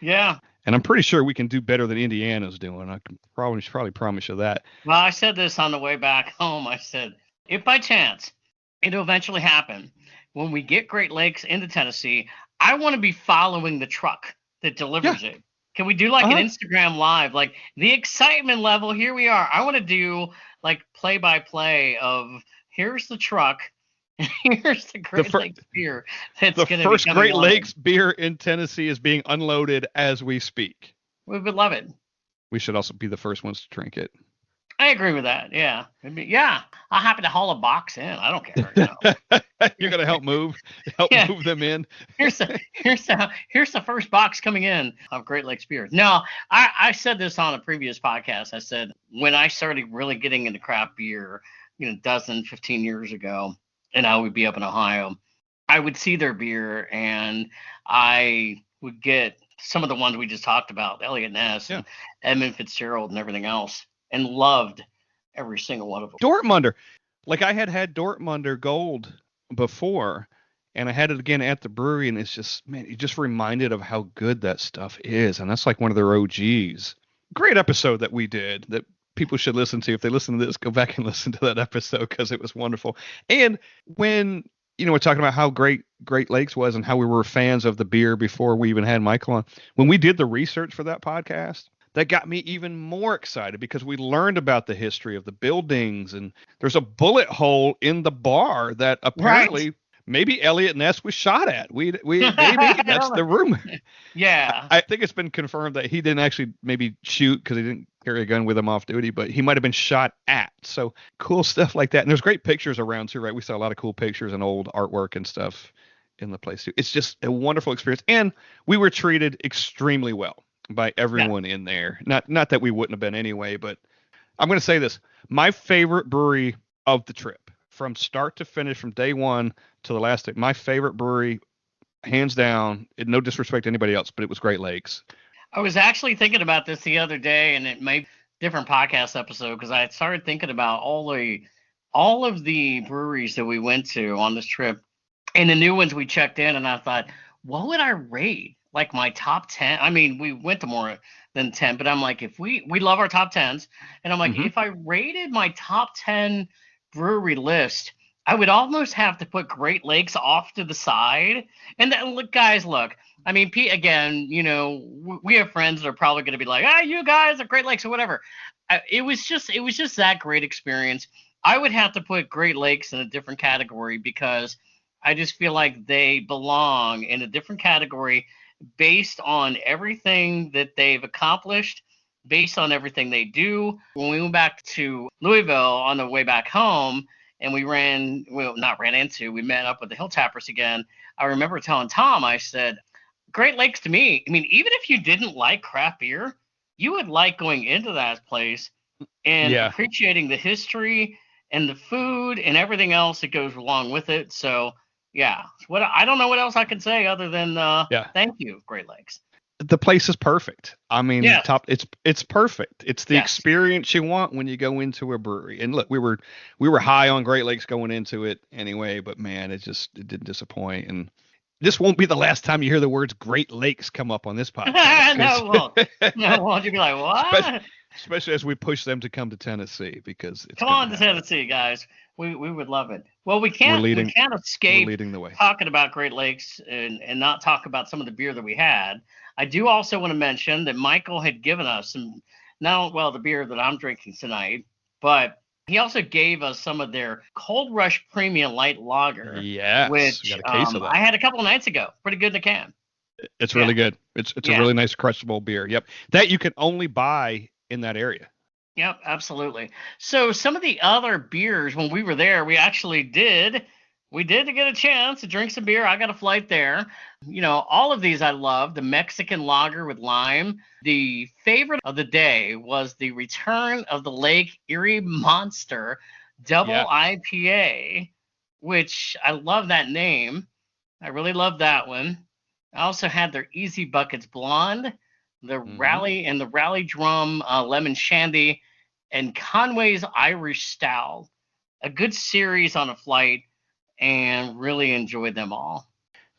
Yeah. And I'm pretty sure we can do better than Indiana's doing. I can probably promise you that. Well, I said this on the way back home. I said, if by chance it'll eventually happen, when we get Great Lakes into Tennessee, I want to be following the truck that delivers it. Can we do like an Instagram live? Like the excitement level, here we are. I want to do like play-by-play of here's the truck. Here's the Great Lakes beer. The first Great Lakes beer in Tennessee is being unloaded as we speak. We would love it. We should also be the first ones to drink it. I agree with that. Yeah. I'll happy to haul a box in. I don't care. You're going to help move them in. Here's the first box coming in of Great Lakes beer. No, I said this on a previous podcast. I said, when I started really getting into craft beer, 15 years ago, and I would be up in Ohio, I would see their beer and I would get some of the ones we just talked about, Elliot Ness and Edmund Fitzgerald and everything else, and loved every single one of them. Dortmunder. Like I had Dortmunder Gold before, and I had it again at the brewery, and it's just, man, you just reminded of how good that stuff is. And that's like one of their OGs. Great episode that we did that people should listen to. If they listen to this, go back and listen to that episode because it was wonderful. And when, we're talking about how great Great Lakes was and how we were fans of the beer before we even had Michael on, when we did the research for that podcast, that got me even more excited because we learned about the history of the buildings, and there's a bullet hole in the bar that apparently maybe Elliot Ness was shot at. We maybe that's the rumor. Yeah. I think it's been confirmed that he didn't actually maybe shoot because he didn't carry a gun with him off duty, but he might have been shot at. So cool stuff like that. And there's great pictures around too, right? We saw a lot of cool pictures and old artwork and stuff in the place too. It's just a wonderful experience. And we were treated extremely well by everyone in there. Not that we wouldn't have been anyway, but I'm going to say this. My favorite brewery of the trip, from start to finish, from day one to the last day, my favorite brewery, hands down, no disrespect to anybody else, but it was Great Lakes. I was actually thinking about this the other day, and it may be a different podcast episode, because I had started thinking about all of the breweries that we went to on this trip and the new ones we checked in, and I thought, what would I rate? Like my top 10. I mean, we went to more than 10, but I'm like, if we love our top 10s, and I'm like, if I rated my top 10 brewery list, I would almost have to put Great Lakes off to the side. And then, look, guys, I mean, again, we have friends that are probably going to be like, you guys are Great Lakes or whatever. It was just that great experience. I would have to put Great Lakes in a different category because I just feel like they belong in a different category based on everything that they've accomplished, based on everything they do. When we went back to Louisville on the way back home and we met up with the Hill Tappers again, I remember telling Tom, I said, Great Lakes to me, I mean, even if you didn't like craft beer, you would like going into that place and appreciating the history and the food and everything else that goes along with it. So, yeah, I don't know what else I can say other than thank you, Great Lakes. The place is perfect. I mean, it's perfect. It's the experience you want when you go into a brewery. And look, we were high on Great Lakes going into it anyway, but man, it didn't disappoint. And this won't be the last time you hear the words Great Lakes come up on this podcast. No, won't you be like, what? Especially as we push them to come to Tennessee, because come on to Tennessee, guys. We would love it. Well, we can't escape leading the way. Talking about Great Lakes and not talk about some of the beer that we had. I do also want to mention that Michael had given us the beer that I'm drinking tonight, but he also gave us some of their Cold Rush Premium Light Lager. Yes, which got a case of that. I had a couple of nights ago. Pretty good in a can. It's really good. It's a really nice crushable beer. Yep, that you can only buy in that area. Yep, absolutely. So some of the other beers when we were there, we actually did get a chance to drink some beer. I got a flight there. All of these I love. The Mexican lager with lime. The favorite of the day was the Return of the Lake Erie Monster Double IPA, which I love that name. I really love that one. I also had their Easy Buckets Blonde, the Rally and the Rally Drum Lemon Shandy, and Conway's Irish Stout. A good series on a flight, and really enjoyed them all.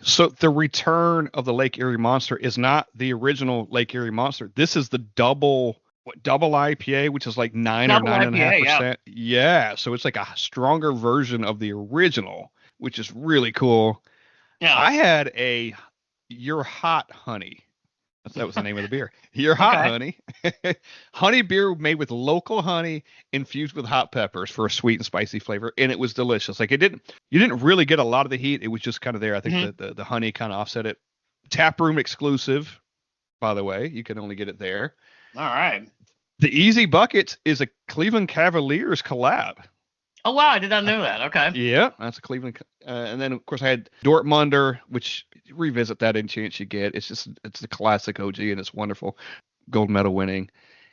So the Return of the Lake Erie Monster is not the original Lake Erie Monster. This is the double IPA, which is like 9 or 9.5%. Yeah. So it's like a stronger version of the original, which is really cool. Yeah. I had a Your Hot Honey. That was the name of the beer. Your Hot Honey. Honey beer made with local honey infused with hot peppers for a sweet and spicy flavor. And it was delicious. Like you didn't really get a lot of the heat. It was just kind of there. I think the honey kind of offset it. Tap room exclusive, by the way. You can only get it there. All right. The Easy Buckets is a Cleveland Cavaliers collab. Oh, wow. I did not know that. Okay. Yeah, that's a Cleveland. And then, of course, I had Dortmunder, which revisit that any chance you get. It's the classic OG, and it's wonderful. Gold medal winning.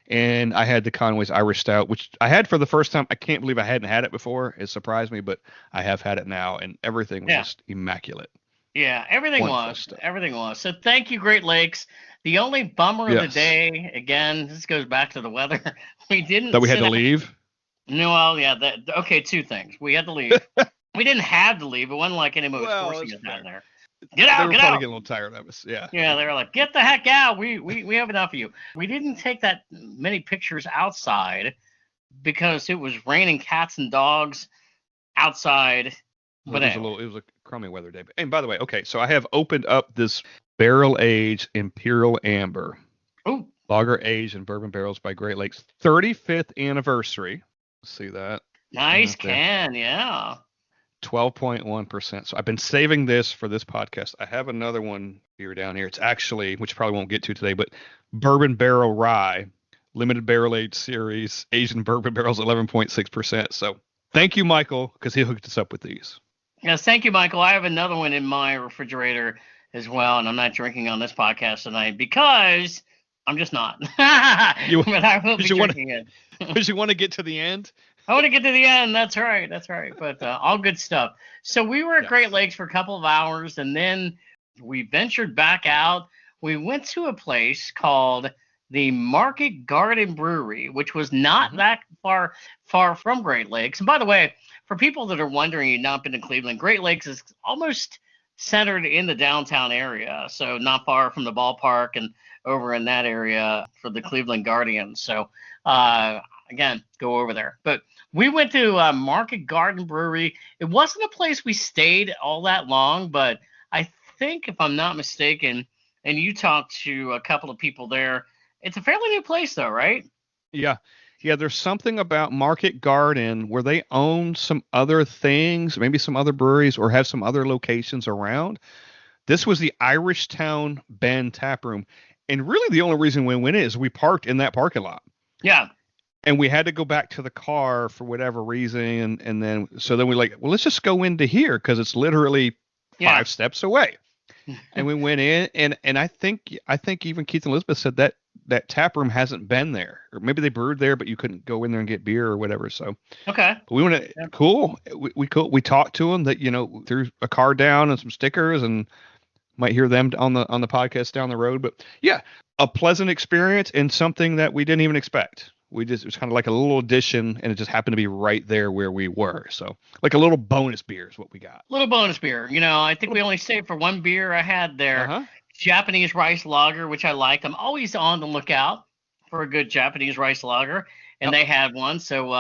And I had the Conway's Irish Stout, which I had for the first time. I can't believe I hadn't had it before. It surprised me, but I have had it now, and everything was just immaculate. Yeah, everything was. So thank you, Great Lakes. The only bummer of the day, again, this goes back to the weather. We didn't. That we had to leave? No, well, yeah. Two things. We had to leave. We didn't have to leave. It wasn't like anyone was forcing us out there. Get out, they were get probably out. getting a little tired of us. Yeah. Yeah, they were like, get the heck out. We have enough of you. We didn't take that many pictures outside because it was raining cats and dogs outside. But it was a crummy weather day. And by the way, okay, so I have opened up this barrel-aged Imperial Amber. Ooh. Lager aged in bourbon barrels by Great Lakes. 35th anniversary. See that? Nice can, yeah. 12.1%. So I've been saving this for this podcast. I have another one here down here. It's actually, which probably won't get to today, but Bourbon Barrel Rye, limited barrel aged series, Asian bourbon barrels, 11.6%. So thank you, Michael, because he hooked us up with these. Yes, thank you, Michael. I have another one in my refrigerator as well, and I'm not drinking on this podcast tonight because I'm just not. But I will be drinking it. Because you want to get to the end? I want to get to the end. That's right. But all good stuff. So we were at Great Lakes for a couple of hours, and then we ventured back out. We went to a place called the Market Garden Brewery, which was not that far from Great Lakes. And by the way, for people that are wondering, you've not been to Cleveland, Great Lakes is almost centered in the downtown area, so not far from the ballpark and over in that area for the Cleveland Guardians. So again, go over there. But we went to Market Garden Brewery. It wasn't a place we stayed all that long, but I think, if I'm not mistaken, and you talked to a couple of people there, it's a fairly new place though, right? Yeah. Yeah, there's something about Market Garden where they own some other things, maybe some other breweries or have some other locations around. This was the Irish Town Bend Tap Room. And really the only reason we went in is we parked in that parking lot. Yeah. And we had to go back to the car for whatever reason. And then we're like, well, let's just go into here because it's literally 5 steps away. And we went in and I think even Keith and Elizabeth said that tap room hasn't been there, or maybe they brewed there, but you couldn't go in there and get beer or whatever. So, okay. But we went, cool. We talked to them that, threw a card down and some stickers, and might hear them on the podcast down the road. But yeah, a pleasant experience and something that we didn't even expect. It was kind of like a little addition, and it just happened to be right there where we were. So like a little bonus beer is what we got. Little bonus beer. I think we only stayed for one beer I had there. Uh-huh. Japanese rice lager, which I like. I'm always on the lookout for a good Japanese rice lager, and they had one. So,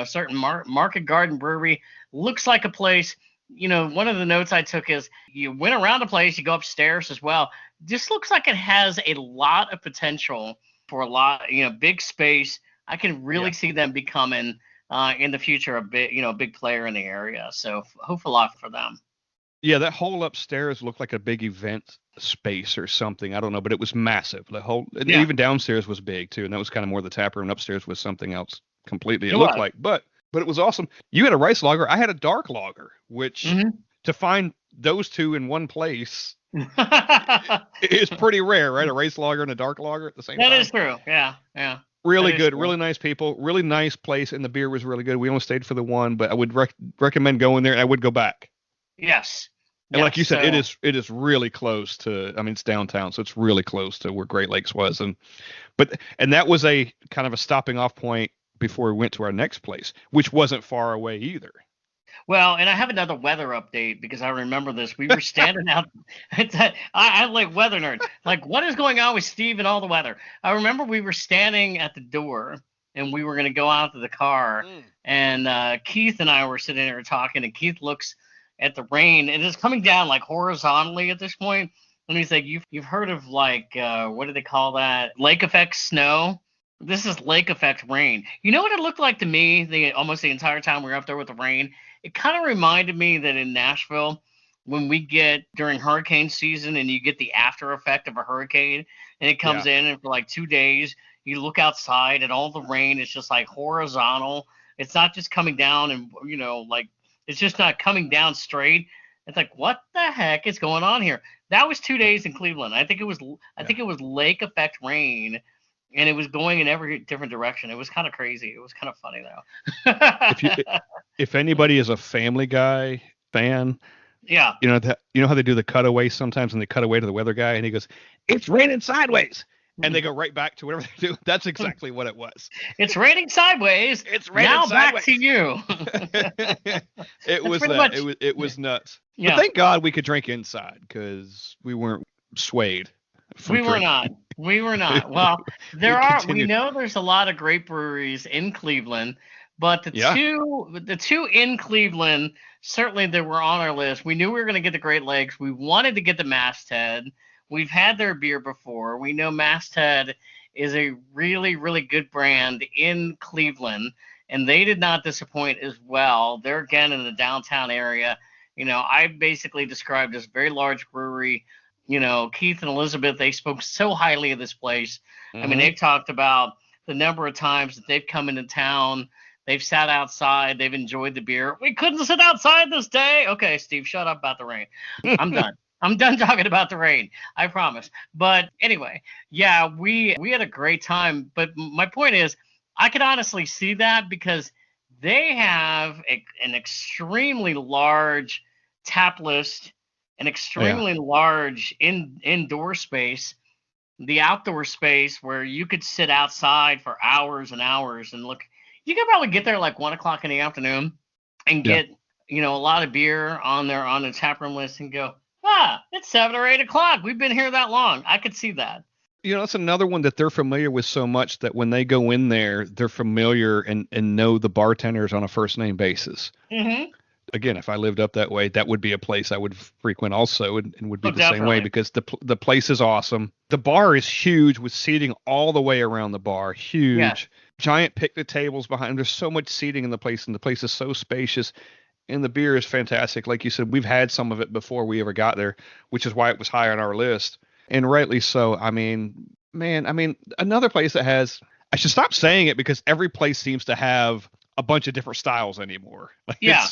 certain Market Garden Brewery looks like a place. One of the notes I took is you went around the place, you go upstairs as well. This looks like it has a lot of potential for a lot, big space. I can really see them becoming in the future a big player in the area. So hope a lot for them. Yeah, that whole upstairs looked like a big event space or something. I don't know, but it was massive. The whole, even downstairs was big too, and that was kind of more the tap room. Upstairs was something else completely. It looked like, but it was awesome. You had a rice lager, I had a dark lager, which to find those two in one place is pretty rare, right? A rice lager and a dark lager at the same time. That is true. Yeah. Really good, really nice people, really nice place, and the beer was really good. We only stayed for the one, but I would recommend going there, and I would go back. Yes. And like you said, it is really close to, it's downtown, so it's really close to where Great Lakes was. And that was a kind of a stopping off point before we went to our next place, which wasn't far away either. Well, and I have another weather update because I remember this. We were standing out. I'm like weather nerd. Like, what is going on with Steve and all the weather? I remember we were standing at the door and we were going to go out to the car. And Keith and I were sitting there talking, and Keith looks at the rain, and it's coming down like horizontally at this point. And he's like, you've heard of like, what do they call that? Lake effect snow? This is lake effect rain. You know what it looked like to me almost the entire time we were up there with the rain? It kind of reminded me that in Nashville, when we get during hurricane season and you get the after effect of a hurricane, and it comes in, and for like 2 days, you look outside and all the rain is just like horizontal. It's not just coming down and, like, it's just not coming down straight. It's like, what the heck is going on here? That was 2 days in Cleveland. I think it was lake effect rain, and it was going in every different direction. It was kind of crazy. It was kind of funny though. if anybody is a Family Guy fan, you know how they do the cutaway sometimes, and they cut away to the weather guy, and he goes, "It's raining sideways." And they go right back to whatever they do. That's exactly what it was. It's raining sideways. It's raining now sideways. Back to you. It was that. It was nuts. Yeah. But thank God we could drink inside because we weren't swayed. We were not. Well, we know there's a lot of great breweries in Cleveland, but the two in Cleveland, certainly they were on our list. We knew we were going to get the Great Lakes. We wanted to get the Masthead. We've had their beer before. We know Masthead is a really, really good brand in Cleveland, and they did not disappoint as well. They're, again, in the downtown area. I basically described as a very large brewery. Keith and Elizabeth, they spoke so highly of this place. I mean, they've talked about the number of times that they've come into town. They've sat outside. They've enjoyed the beer. We couldn't sit outside this day. Okay, Steve, shut up about the rain. I'm done. I'm done talking about the rain. I promise. But anyway, yeah, we had a great time. But my point is, I could honestly see that because they have an extremely large tap list, an extremely large indoor space, the outdoor space where you could sit outside for hours and hours and look. You could probably get there like 1 o'clock in the afternoon and get a lot of beer on the tap room list and go, it's 7 or 8 o'clock. We've been here that long. I could see that. That's another one that they're familiar with so much that when they go in there, they're familiar and know the bartenders on a first name basis. Mm-hmm. Again, if I lived up that way, that would be a place I would frequent also, and would be the same way because the place is awesome. The bar is huge with seating all the way around the bar. Huge. giant picnic tables behind. There's so much seating in the place, and the place is so spacious. And the beer is fantastic. Like you said, we've had some of it before we ever got there, which is why it was high on our list. And rightly so. I mean, man, another place that has, I should stop saying it because every place seems to have a bunch of different styles anymore. Like yeah.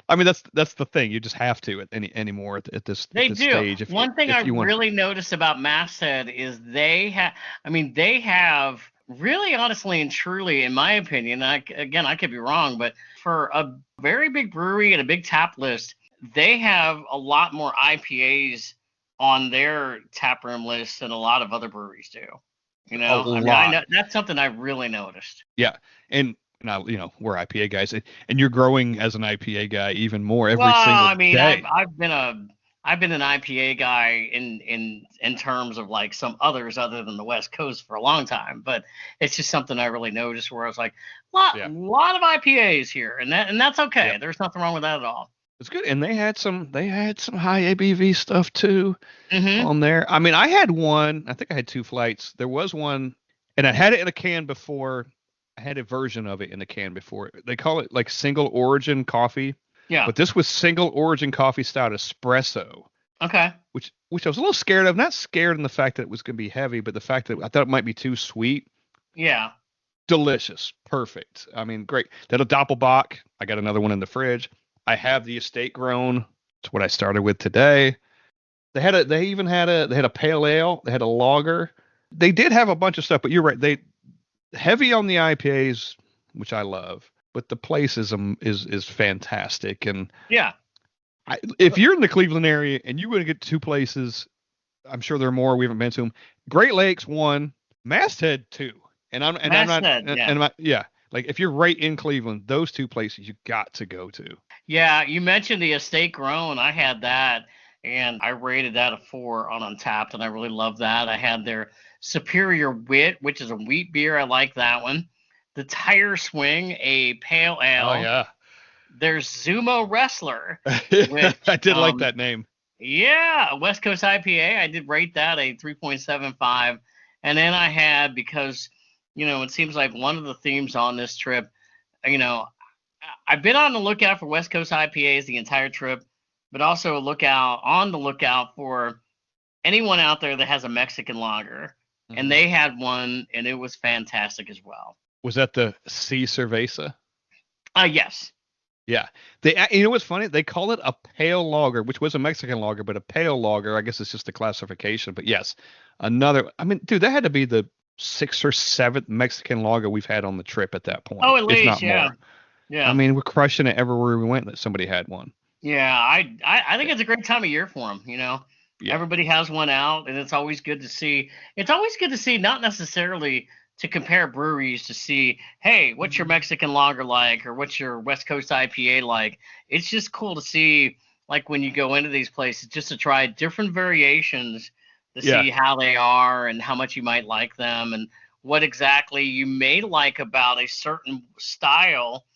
That's the thing. You just have to anymore at this stage. One thing I really noticed about Masthead is they have really honestly and truly, in my opinion, I could be wrong, but for a very big brewery and a big tap list, they have a lot more IPAs on their tap room list than a lot of other breweries do. I know that's something I really noticed. Yeah, and now we're IPA guys, and you're growing as an IPA guy even more every single day. I've been an IPA guy in terms of like some others other than the West Coast for a long time, but it's just something I really noticed where I was like, lot of IPAs here, and that's okay. Yeah. There's nothing wrong with that at all. It's good, and they had some high ABV stuff too on there. I had one. I think I had 2 flights. There was one, and I had it in a can before. I had a version of it in a can before. They call it like single origin coffee. Yeah. But this was single origin coffee stout espresso. Okay. Which I was a little scared of. Not scared in the fact that it was going to be heavy, but the fact that I thought it might be too sweet. Yeah. Delicious. Perfect. Great. That a Doppelbock. I got another one in the fridge. I have the estate grown. It's what I started with today. They had a pale ale. They had a lager. They did have a bunch of stuff, but you're right. They heavy on the IPAs, which I love. But the place is fantastic, and yeah, if you're in the Cleveland area and you're going to get 2 places, I'm sure there are more. We haven't been to them. Great Lakes 1, Masthead 2, like if you're right in Cleveland, those 2 places you got to go to. Yeah, you mentioned the estate grown. I had that, and I rated that a 4 on Untapped, and I really love that. I had their Superior Wit, which is a wheat beer. I like that one. The Tire Swing, a pale ale. Oh, yeah. There's Zumo Wrestler. Which, I did like that name. Yeah, a West Coast IPA. I did rate that a 3.75. And then I had, because, it seems like one of the themes on this trip, I've been on the lookout for West Coast IPAs the entire trip, but also on the lookout for anyone out there that has a Mexican lager. Mm-hmm. And they had one, and it was fantastic as well. Was that the C Cerveza? Yes. Yeah. You know what's funny? They call it a pale lager, which was a Mexican lager, but a pale lager, I guess it's just a classification. But yes, another. Dude, that had to be the 6th or 7th Mexican lager we've had on the trip at that point. Oh, at least, yeah. More. Yeah. We're crushing it everywhere we went that somebody had one. Yeah, I think it's a great time of year for them. Yeah. Everybody has one out, and it's always good to see. It's always good to see, not necessarily to compare breweries to see, hey, what's your Mexican lager like, or what's your West Coast IPA like? It's just cool to see, like when you go into these places, just to try different variations to see how they are and how much you might like them and what exactly you may like about a certain style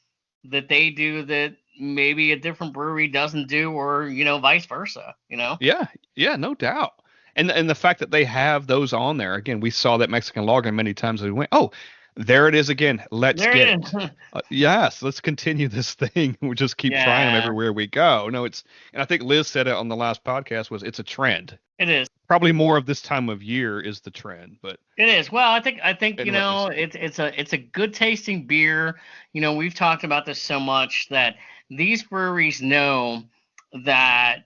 that they do that maybe a different brewery doesn't do, or, vice versa, Yeah, no doubt. And the fact that they have those on there, again, we saw that Mexican lager many times as we went, oh, there it is again. Let's get it. Yes, let's continue this thing. We'll just keep trying them everywhere we go. No, and I think Liz said it on the last podcast, it's a trend. It is. Probably more of this time of year is the trend, but it is. Well, I think it's a good tasting beer. We've talked about this so much that these breweries know that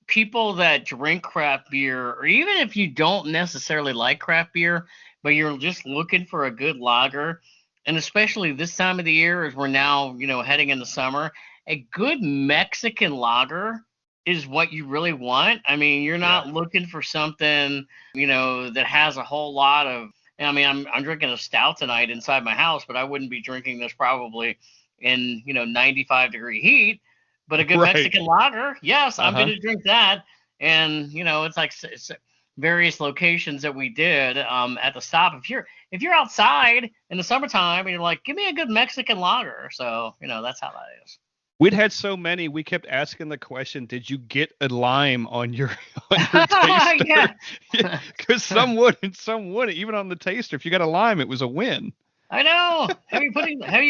people that drink craft beer, or even if you don't necessarily like craft beer, but you're just looking for a good lager, and especially this time of the year as we're now, heading into summer, a good Mexican lager is what you really want. You're not looking for something, that has a whole lot of, I'm drinking a stout tonight inside my house, but I wouldn't be drinking this probably in, 95-degree heat. But a good Mexican lager, yes, I'm going to drink that. And, it's like various locations that we did at the stop. If you're outside in the summertime and you're like, give me a good Mexican lager. So, that's how that is. We'd had so many, we kept asking the question, did you get a lime on your taster? Because some would and some wouldn't. Even on the taster, if you got a lime, it was a win. I know. Have you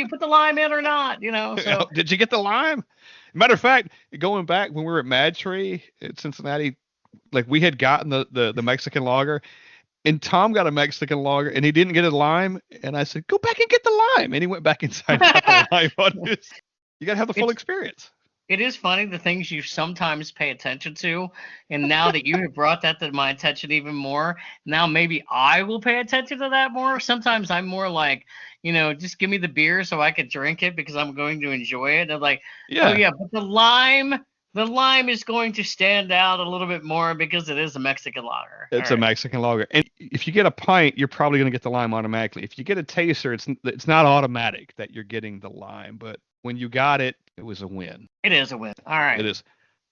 put the lime in or not? So Did you get the lime? Matter of fact, going back when we were at Mad Tree at Cincinnati, like we had gotten the Mexican lager, and Tom got a Mexican lager, and he didn't get a lime, and I said, "Go back and get the lime," and he went back inside and got the lime on his. You gotta have the full experience. It is funny the things you sometimes pay attention to, and now that you have brought that to my attention even more, now maybe I will pay attention to that more. Sometimes I'm more like, just give me the beer so I can drink it because I'm going to enjoy it. And like, Yeah. Oh yeah, but the lime is going to stand out a little bit more because it is a Mexican lager. It's a Mexican lager, and if you get a pint, you're probably going to get the lime automatically. If you get a taster, it's not automatic that you're getting the lime, but when you got it, it was a win. It is a win. All right. It is.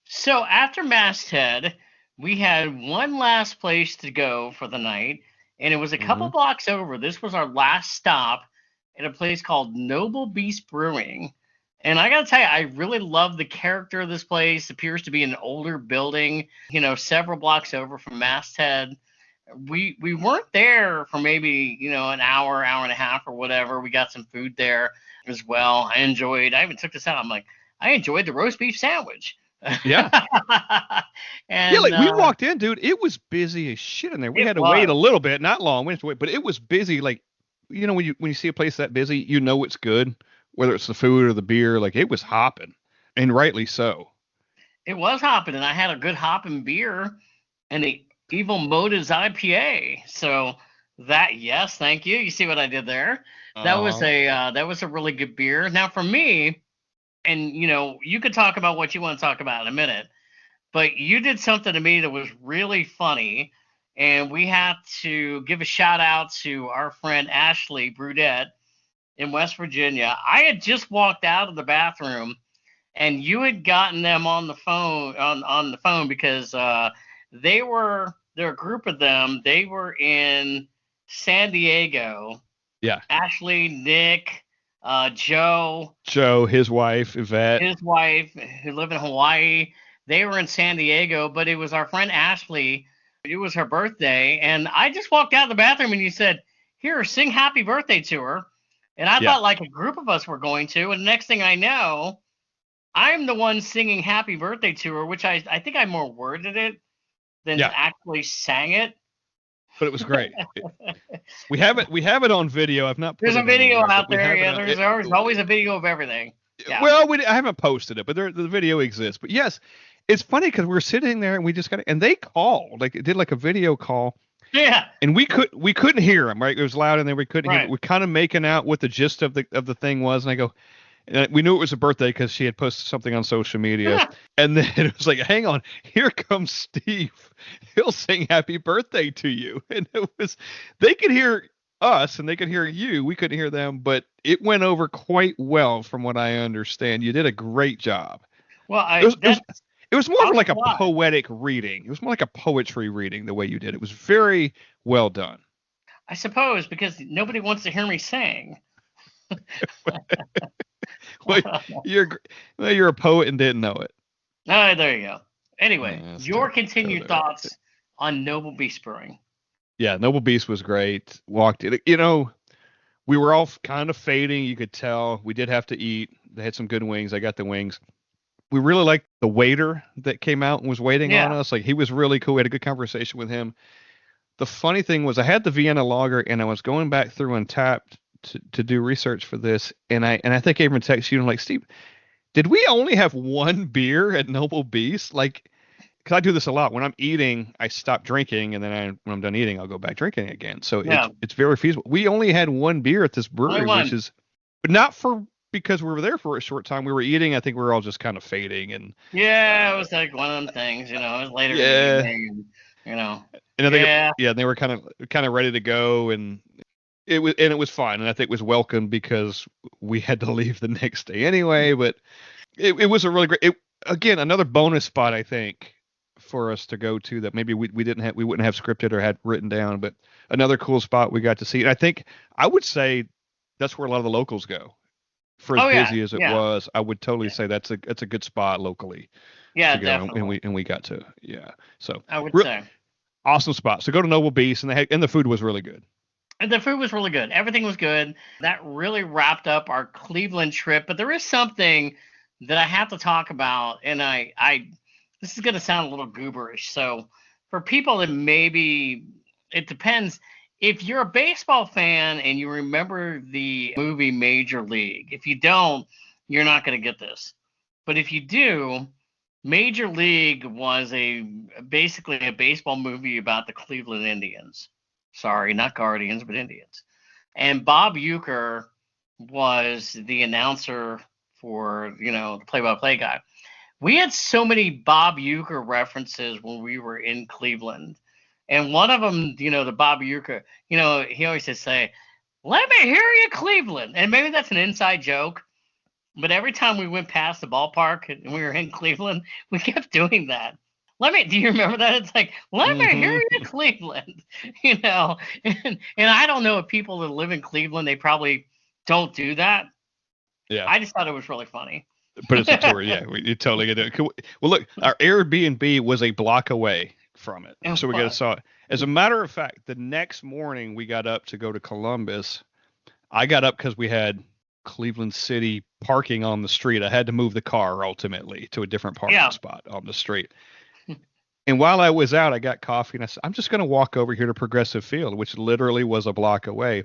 So after Masthead, we had one last place to go for the night, and it was a couple blocks over. This was our last stop at a place called Noble Beast Brewing. And I got to tell you, I really love the character of this place. It appears to be an older building, several blocks over from Masthead. We weren't there for maybe, an hour and a half or whatever. We got some food there as well. I even took this out. I'm like, I enjoyed the roast beef sandwich. Yeah. And, we walked in, dude. It was busy as shit in there. We had to wait a little bit, not long. We had to wait, but it was busy. Like, when you see a place that busy, it's good, whether it's the food or the beer. Like, it was hopping, and rightly so. It was hopping, and I had a good hopping beer and the Evil Motives IPA. So yes, thank you. You see what I did there? That was a really good beer. Now for me, and you could talk about what you want to talk about in a minute, but you did something to me that was really funny, and we have to give a shout out to our friend Ashley Brudette in West Virginia. I had just walked out of the bathroom, and you had gotten them on the phone on the phone because there were a group of them. They were in San Diego. Yeah. Ashley, Nick, Joe, his wife, Yvette, who live in Hawaii. They were in San Diego, but it was our friend Ashley. It was her birthday, and I just walked out of the bathroom, and you said, "Here, sing happy birthday to her." And I thought like a group of us were going to, and the next thing I know, I'm the one singing happy birthday to her, which I think I more worded it than actually sang it. But it was great. We have it on video. I've not. There's a video out there. Yeah, there's always a video of everything. Yeah. Well, I haven't posted it, but the video exists. But yes, it's funny because we were sitting there and we just and they called, like it did like a video call. Yeah. And we couldn't hear them, right? It was loud in there. We couldn't hear. We're kind of making out what the gist of the thing was, and I go. And we knew it was a birthday because she had posted something on social media. And then it was like, hang on, here comes Steve. He'll sing happy birthday to you. And they could hear us and they could hear you. We couldn't hear them, but it went over quite well from what I understand. You did a great job. Well, it was more of like a poetic reading. It was more like a poetry reading the way you did. It was very well done. I suppose because nobody wants to hear me sing. Well, you're a poet and didn't know it. There you go. Anyway, your continued thoughts on Noble Beast Brewing. Yeah, Noble Beast was great. Walked in. We were all kind of fading. You could tell. We did have to eat. They had some good wings. I got the wings. We really liked the waiter that came out and was waiting on us. Like, he was really cool. We had a good conversation with him. The funny thing was I had the Vienna lager and I was going back through Untapped to do research for this, and I think I even texted you and like, Steve, did we only have one beer at Noble Beast? Like, because I do this a lot. When I'm eating, I stop drinking, and then when I'm done eating, I'll go back drinking again. So it's very feasible. We only had one beer at this brewery, which is, but not because we were there for a short time. We were eating. I think we were all just kind of fading, and it was like one of them things. It was later in the evening, and I think they were kind of ready to go, and it was fine, and I think it was welcome because we had to leave the next day anyway. But it was a really great. Again, another bonus spot I think for us to go to that maybe we wouldn't have scripted or had written down, but another cool spot we got to see. And I think I would say that's where a lot of the locals go. For as busy as it was, I would totally say that's a good spot locally. Yeah, definitely. And we got to So I would say awesome spot. So go to Noble Beast, and the food was really good. The food was really good. Everything was good. That really wrapped up our Cleveland trip. But there is something that I have to talk about, and this is going to sound a little gooberish. So for people that maybe, it depends. If you're a baseball fan and you remember the movie Major League, if you don't, you're not going to get this. But if you do, Major League was basically a baseball movie about the Cleveland Indians. Sorry, not Guardians, but Indians. And Bob Uecker was the announcer for, the play-by-play guy. We had so many Bob Uecker references when we were in Cleveland. And one of them, the Bob Uecker, he always says, "Let me hear you, Cleveland." And maybe that's an inside joke. But every time we went past the ballpark and we were in Cleveland, we kept doing that. Do you remember that? It's like, "Let me hear you, Cleveland." And I don't know if people that live in Cleveland, they probably don't do that. Yeah. I just thought it was really funny. But it's a tour, yeah. You totally get it. Well, look, our Airbnb was a block away from it. So we saw it. As a matter of fact, the next morning we got up to go to Columbus. I got up because we had Cleveland City parking on the street. I had to move the car ultimately to a different parking spot on the street. And while I was out, I got coffee and I said, I'm just going to walk over here to Progressive Field, which literally was a block away.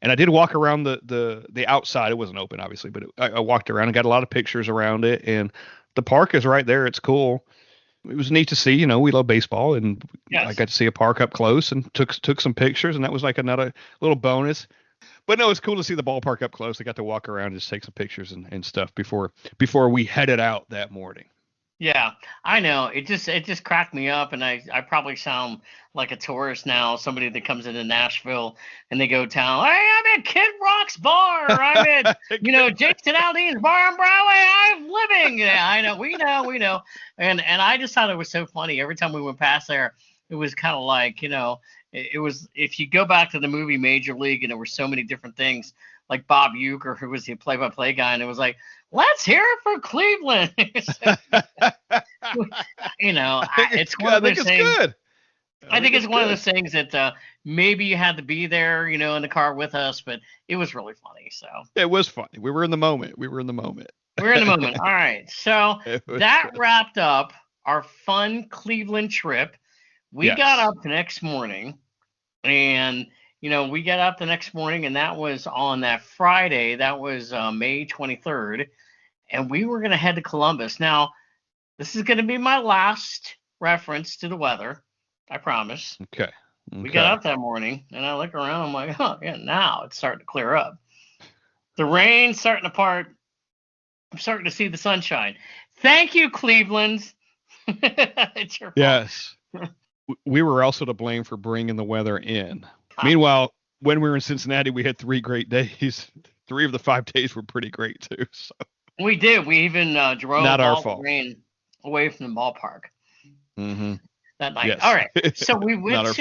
And I did walk around the outside. It wasn't open, obviously, but I walked around and got a lot of pictures around it. And the park is right there. It's cool. It was neat to see. We love baseball, and I got to see a park up close and took some pictures. And that was like another little bonus. But no, it's cool to see the ballpark up close. I got to walk around and just take some pictures and stuff before we headed out that morning. Yeah, I know. It just cracked me up, and I probably sound like a tourist now, somebody that comes into Nashville and they go town. "Hey, I'm at Kid Rock's bar. I'm at Jason Aldean's bar on Broadway. I'm living." Yeah, I know. We know. And I just thought it was so funny. Every time we went past there, it was kind of like, it was, if you go back to the movie Major League, and there were so many different things, like Bob Uecker, who was the play-by-play guy, and it was like, "Let's hear it for Cleveland." It's one of those things. Good. I think it's one of those things that maybe you had to be there, in the car with us, but it was really funny. So it was funny. We were in the moment. All right. So that wrapped up our fun Cleveland trip. We got up the next morning, and and that was on that Friday. That was May 23rd, and we were going to head to Columbus. Now, this is going to be my last reference to the weather. I promise. Okay. We got up that morning, and I look around. I'm like, "Oh, yeah, now it's starting to clear up. The rain's starting to part. I'm starting to see the sunshine. Thank you, Cleveland." It's your fault. Yes. We were also to blame for bringing the weather in. Meanwhile, when we were in Cincinnati, we had 3 great days. 3 of the 5 days were pretty great too. So we did. We even drove Not our all fault. the rain away from the ballpark. Mm-hmm. That night. Yes. All right. So we went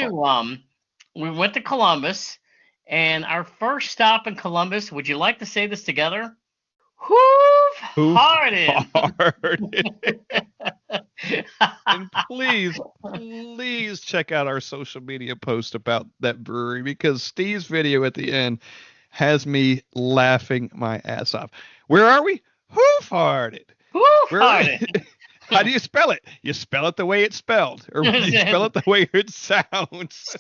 to Columbus, and our first stop in Columbus. Would you like to say this together? Hoof-hearted. And please check out our social media post about that brewery, because Steve's video at the end has me laughing my ass off. Where are we? Hoof-hearted. Hoof-hearted. How do you spell it? You spell it the way it's spelled, or you spell it the way it sounds.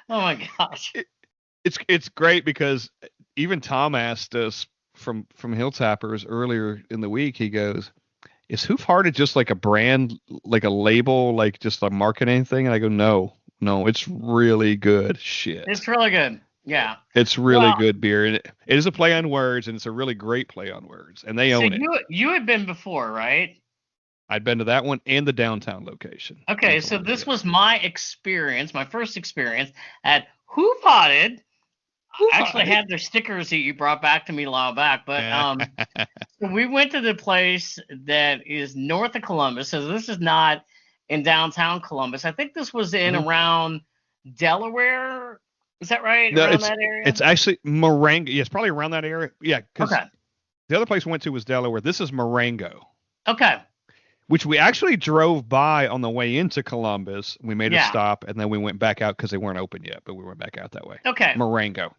Oh my gosh. It's great, because even Tom asked us from Hilltappers earlier in the week. He goes, "Is Hoof-hearted just like a brand, like a label, like just a marketing thing?" And I go, no, it's really good shit. It's really good. Yeah. It's really good beer. And it is a play on words, and it's a really great play on words. And they own it. You had been before, right? I'd been to that one and the downtown location. Okay, so this was my experience, my first experience at Hoof-hearted. I actually had their stickers that you brought back to me a while back, but so we went to the place that is north of Columbus. So this is not in downtown Columbus. I think this was in around Delaware. Is that right? No, around that area? It's actually Marengo. Yeah, it's probably around that area. Yeah, because the other place we went to was Delaware. This is Marengo. Okay. which we actually drove by on the way into Columbus. We made a Yeah. stop, and then we went back out because they weren't open yet, but we went back out that way. Okay. Marengo.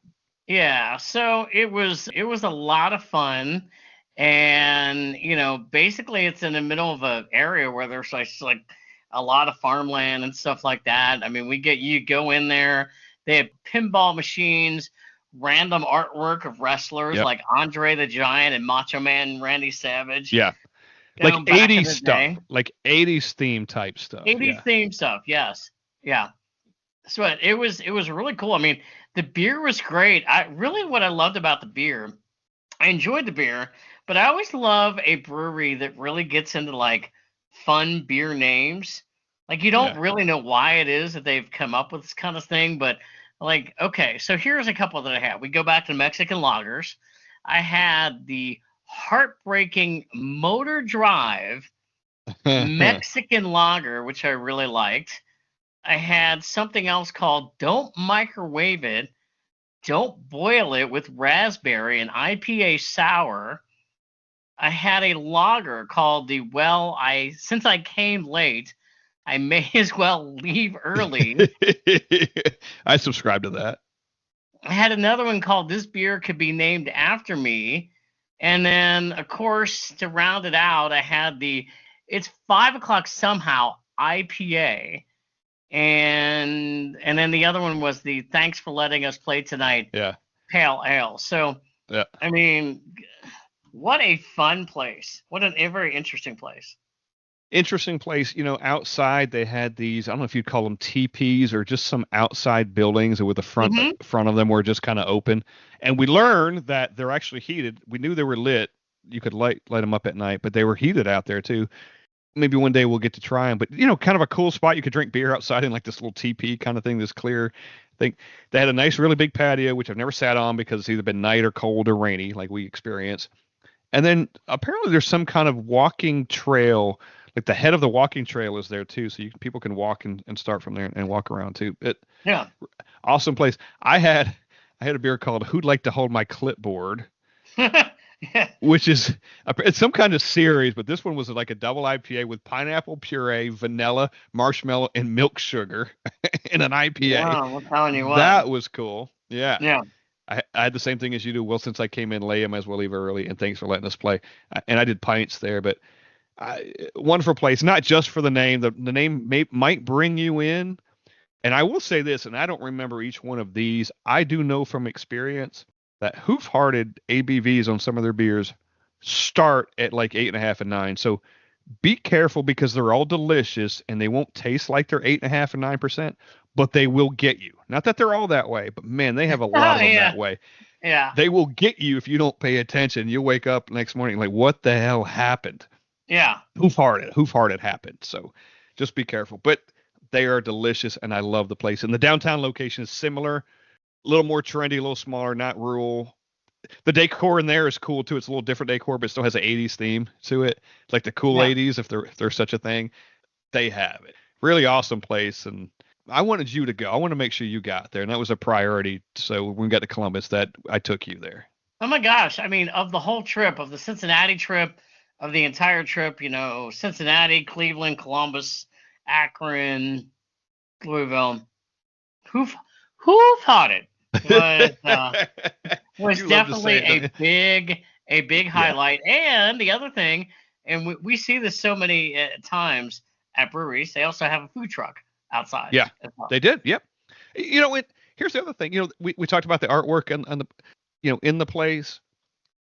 Yeah. So it was a lot of fun. And, basically it's in the middle of an area where there's like a lot of farmland and stuff like that. I mean, you go in there, they have pinball machines, random artwork of wrestlers like Andre the Giant and Macho Man Randy Savage. Yeah. Like 80s stuff, like 80s theme type stuff. 80s theme stuff, yes. Yeah. So it was really cool. I mean, the beer was great. What I loved about the beer, I enjoyed the beer, but I always love a brewery that really gets into like fun beer names. Like you don't really know why it is that they've come up with this kind of thing, but like, okay, so here's a couple that I had. We go back to Mexican lagers. I had the heartbreaking Motor Drive Mexican lager, which I really liked. I had something else called Don't Microwave It, Don't Boil It with Raspberry, an IPA sour. I had a lager called Since I came late, I may as well leave early. I subscribe to that. I had another one called This Beer Could Be Named After Me. And then, of course, to round it out, I had It's 5 o'clock somehow IPA. And then the other one was the Thanks for Letting Us Play Tonight Pale Ale. So, I mean, what a fun place. What a very interesting place. Interesting place. Outside they had these, I don't know if you'd call them teepees or just some outside buildings with the front of them were just kind of open. And we learned that they're actually heated. We knew they were lit. You could light them up at night, but they were heated out there too. Maybe one day we'll get to try them, but kind of a cool spot. You could drink beer outside in like this little teepee kind of thing, this clear thing. They had a nice, really big patio, which I've never sat on because it's either been night or cold or rainy like we experience. And then apparently there's some kind of walking trail. Like the head of the walking trail is there too, so people can walk and start from there and walk around too. Awesome place. I had a beer called Who'd Like to Hold My Clipboard, which is it's some kind of series, but this one was like a double IPA with pineapple puree, vanilla, marshmallow, and milk sugar in an IPA. Wow, I'm telling you what. That was cool. Yeah. Yeah. I had the same thing as you do. Well, since I came in late, I might as well leave early. And thanks for letting us play. And I did pints there, but wonderful place. Not just for the name. The name might bring you in. And I will say this, and I don't remember each one of these. I do know from experience that Hoof-hearted ABVs on some of their beers start at like 8.5 and 9. So be careful because they're all delicious and they won't taste like they're 8.5 and 9%. But they will get you. Not that they're all that way, but man, they have a lot of them that way. Yeah. They will get you if you don't pay attention. You'll wake up next morning like, what the hell happened? Yeah. Hoof-hearted happened. So just be careful. But they are delicious, and I love the place. And the downtown location is similar, a little more trendy, a little smaller, not rural. The decor in there is cool too. It's a little different decor, but it still has an 80s theme to it. It's like the cool 80s, if there's such a thing. They have it. Really awesome place, and I wanted you to go. I want to make sure you got there, and that was a priority. So when we got to Columbus, that I took you there. Oh my gosh! I mean, of the whole trip, of the Cincinnati trip, of the entire trip, Cincinnati, Cleveland, Columbus, Akron, Louisville, Hoof-hearted was definitely a big highlight. And the other thing, and we see this so many times at breweries, they also have a food truck outside. Yeah, they did. Yep. Here's the other thing. We talked about the artwork and the, in the place.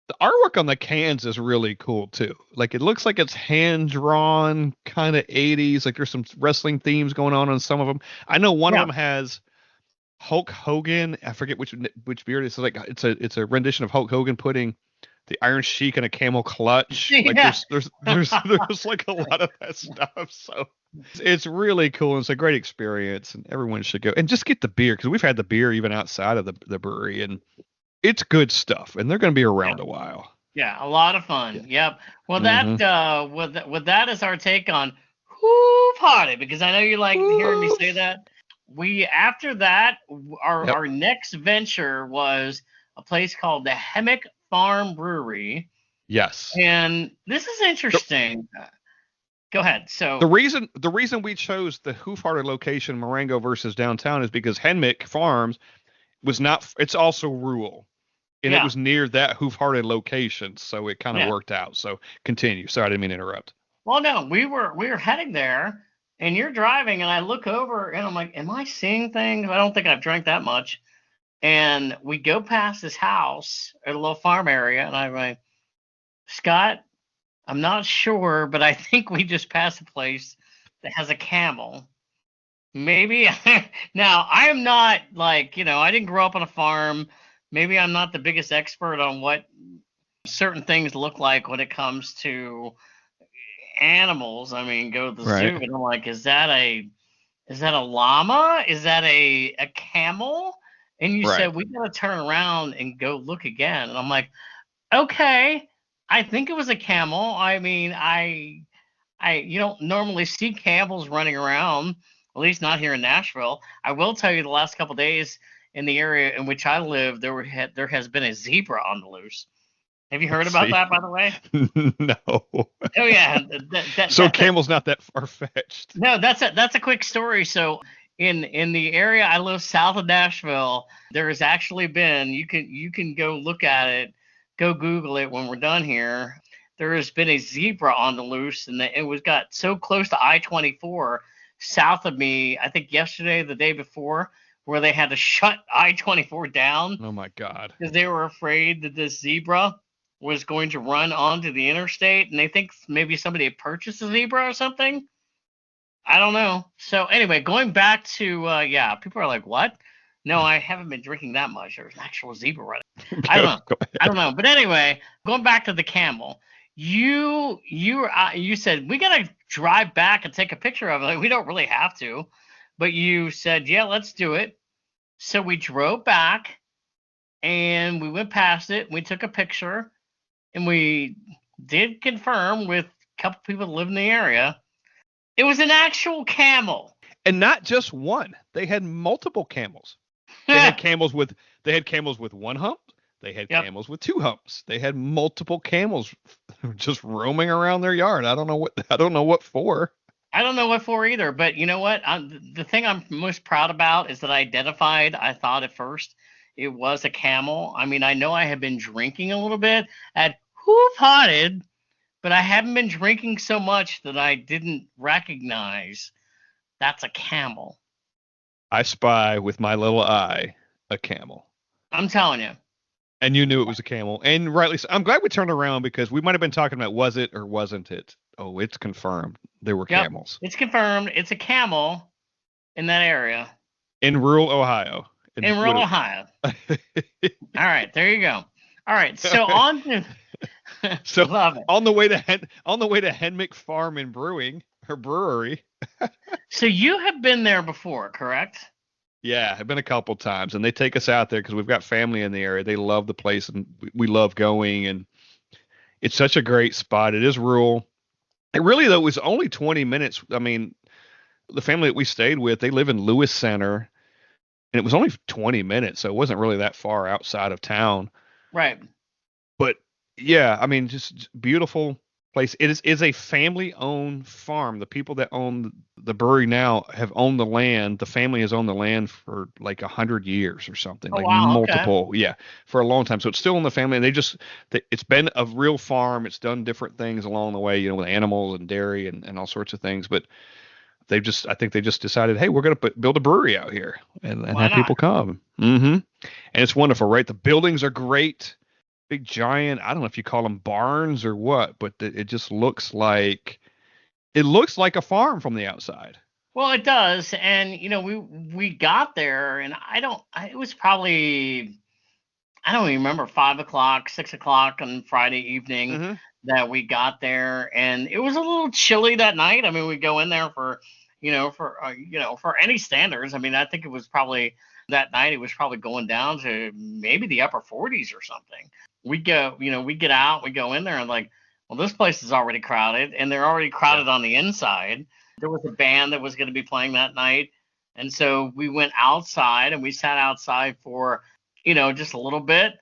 The artwork on the cans is really cool too. Like it looks like it's hand drawn, kind of 80s. Like there's some wrestling themes going on some of them. I know one of them has Hulk Hogan. I forget which beer it is. It's a rendition of Hulk Hogan putting the Iron Sheik in a camel clutch. Like there's like a lot of that stuff. So it's really cool. It's a great experience, and everyone should go and just get the beer because we've had the beer even outside of the brewery, and it's good stuff. And they're going to be around a while. Yeah, a lot of fun. Yeah. Yep. Well, that with that is our take on Hoof-hearted, because I know you like hearing me say that. After that, our next venture was a place called the Henmick Farm Brewery. Yes. And this is interesting. Go ahead. So the reason we chose the Hoof location, Marengo versus downtown, is because Henmick Farms was not. It's also rural, and it yeah, was near that Hoof location, so it kind of yeah. worked out. So continue. Sorry, I didn't mean to interrupt. Well, no, we were heading there, and you're driving, and I look over, and I'm like, am I seeing things? I don't think I've drank that much. And we go past this house at a little farm area, and I'm like, Scott, I'm not sure, but I think we just passed a place that has a camel. Maybe. Now, I am not like, I didn't grow up on a farm. Maybe I'm not the biggest expert on what certain things look like when it comes to animals. I mean, go to the zoo, Right. and I'm like, is that a llama? Is that a camel? And you Right. said we gotta turn around and go look again. And I'm like, okay, I think it was a camel. I mean, I you don't normally see camels running around, at least not here in Nashville. I will tell you the last couple of days in the area in which I live, there has been a zebra on the loose. Have you heard Let's about see. that, by the way? No. Oh yeah, So camel's not that far fetched. no, that's a quick story. So in the area I live south of Nashville, there has actually been, you can go look at it, go Google it when we're done here. There has been a zebra on the loose, and it was got so close to I-24 south of me. I think yesterday, the day before, where they had to shut I-24 down Oh my God. because they were afraid that this zebra was going to run onto the interstate, and they think maybe somebody had purchased a zebra or something. I don't know. So anyway, going back to yeah, people are like, "What?" No, I haven't been drinking that much. There's an actual zebra running. I don't know. Go I ahead. don't know. But anyway, going back to the camel, you said we gotta drive back and take a picture of it. Like, we don't really have to, but you said, yeah, let's do it. So we drove back and we went past it. We took a picture, and we did confirm with a couple people that live in the area. It was an actual camel. And not just one. They had multiple camels. They had camels with one hump. They had Yep. camels with two humps. They had multiple camels just roaming around their yard. I don't know what for. I don't know what for either, but you know what? The thing I'm most proud about is that I thought at first it was a camel. I mean, I know I have been drinking a little bit at Hoof Potted, but I haven't been drinking so much that I didn't recognize that's a camel. I spy with my little eye a camel. I'm telling you. And you knew it was a camel. And rightly so. I'm glad we turned around because we might have been talking about was it or wasn't it. Oh, it's confirmed. There were Yep. camels. It's confirmed. It's a camel in that area. In rural Ohio. In rural Ohio. All right, there you go. All right, so on to So love it. on the way to Henmick Farm and Brewing or Brewery. So you have been there before, correct? Yeah, I've been a couple times, and they take us out there because we've got family in the area. They love the place, and we love going. And it's such a great spot. It is rural. It really though was only 20 minutes. I mean, the family that we stayed with, they live in Lewis Center, and it was only 20 minutes, so it wasn't really that far outside of town. Right. But yeah, I mean, just beautiful place. It is a family-owned farm. The people that own the brewery now have owned the land. The family has owned the land for like 100 years or something, Oh like wow. Okay. multiple, yeah, for a long time. So it's still in the family, and it's been a real farm. It's done different things along the way, with animals and dairy and all sorts of things. But I think they just decided, hey, we're going to build a brewery out here and Why have not? people come. And it's wonderful, right? The buildings are great. Big giant, I don't know if you call them barns or what, but it just looks like a farm from the outside. Well, it does, and we got there, and it was probably, I don't even remember, 5 o'clock, 6 o'clock on Friday evening that we got there, and it was a little chilly that night. I mean, we go in there for any standards. I mean, I think it was probably that night. It was probably going down to maybe the upper 40s or something. We get out, we go in there, and like, well, this place is already crowded, and they're already crowded on the inside. There was a band that was going to be playing that night, and so we went outside and we sat outside for just a little bit.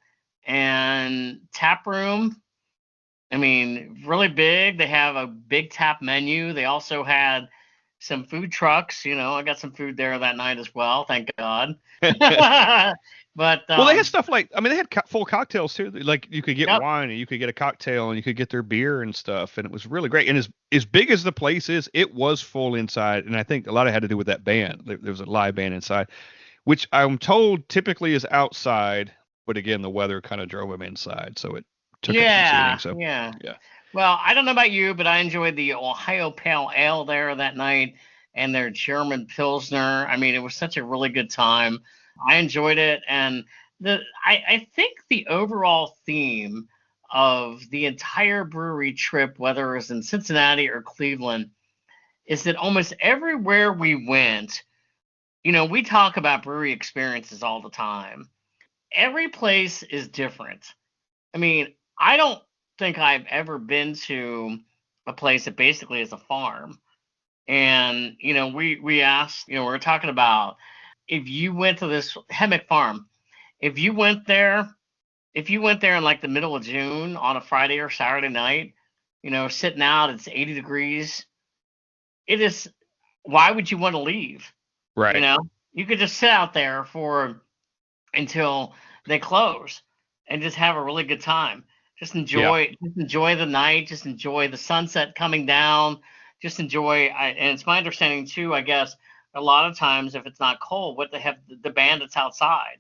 And tap room, I mean, really big. They have a big tap menu. They also had some food trucks. I got some food there that night as well. Thank God. But Well, they had stuff like, I mean, they had full cocktails too. Like you could get yep. wine and you could get a cocktail and you could get their beer and stuff. And it was really great. And as big as the place is, it was full inside. And I think a lot of it had to do with that band. There was a live band inside, which I'm told typically is outside. But again, the weather kind of drove them inside. So it took it from seating. So Yeah. yeah. Well, I don't know about you, but I enjoyed the Ohio Pale Ale there that night and their German Pilsner. I mean, it was such a really good time. I enjoyed it. And I think the overall theme of the entire brewery trip, whether it was in Cincinnati or Cleveland, is that almost everywhere we went, we talk about brewery experiences all the time. Every place is different. I mean, I don't think I've ever been to a place that basically is a farm. And, we asked, we were talking about if you went to this Henmick farm, if you went there in like the middle of June on a Friday or Saturday night, sitting out, it's 80 degrees. Why would you want to leave? Right. You could just sit out there until they close and just have a really good time. Just enjoy the night, just enjoy the sunset coming down, just enjoy. And it's my understanding too, I guess, a lot of times if it's not cold, they have the band that's outside.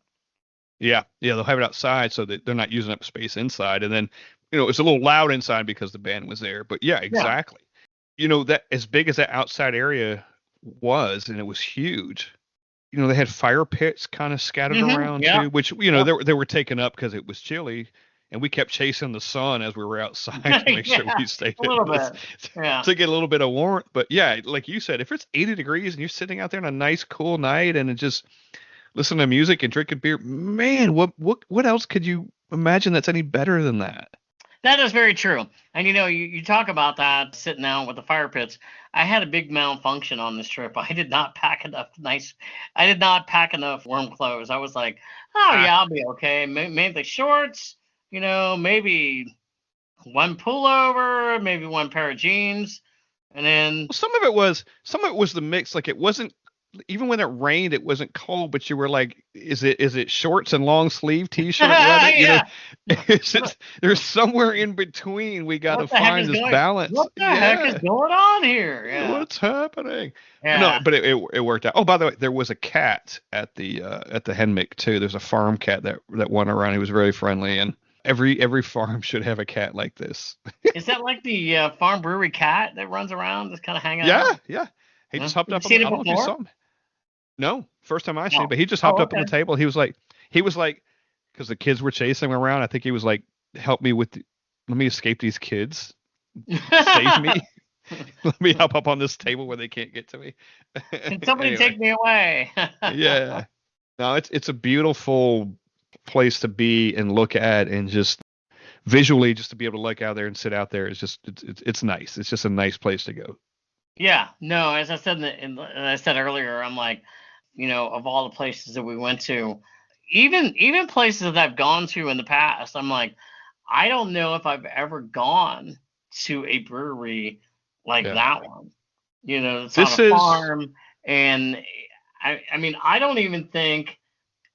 Yeah, they'll have it outside so that they're not using up space inside. And then, it's a little loud inside because the band was there. But yeah, exactly. That as big as that outside area was, and it was huge. They had fire pits kind of scattered around too, which they were taken up because it was chilly, and we kept chasing the sun as we were outside to make sure we stayed to get a little bit of warmth. But yeah, like you said, if it's 80 degrees and you're sitting out there on a nice cool night and just listening to music and drinking beer, man, what else could you imagine that's any better than that? That is very true. And you talk about that sitting out with the fire pits. I had a big malfunction on this trip. I did not pack enough warm clothes. I was like, oh yeah, I'll be okay. Maybe the shorts, maybe one pullover, maybe one pair of jeans. And then some of it was the mix. Like it wasn't, even when it rained, it wasn't cold, but you were like, is it shorts and long sleeve t-shirt weather? There's somewhere in between. We got to find this balance. What the heck is going on here? Yeah. What's happening? Yeah. No, but it worked out. Oh, by the way, there was a cat at the Henmick too. There's a farm cat that went around. He was very friendly, and every farm should have a cat like this. Is that like the farm brewery cat that runs around, just kind of hanging out? Yeah. He just hopped up. I don't know if you saw him. No, first time I seen it, but he just hopped up on the table. He was like, because the kids were chasing him around. I think he was like, let me escape these kids. Save me. Let me hop up on this table where they can't get to me. Can somebody take me away? Yeah. No, it's a beautiful place to be and look at, and just visually, just to be able to look out there and sit out there is just, it's nice. It's just a nice place to go. Yeah. No, as I said, I said earlier, I'm like, of all the places that we went to, even places that I've gone to in the past, I'm like, I don't know if I've ever gone to a brewery like that one. It's on a farm, and I mean, I don't even think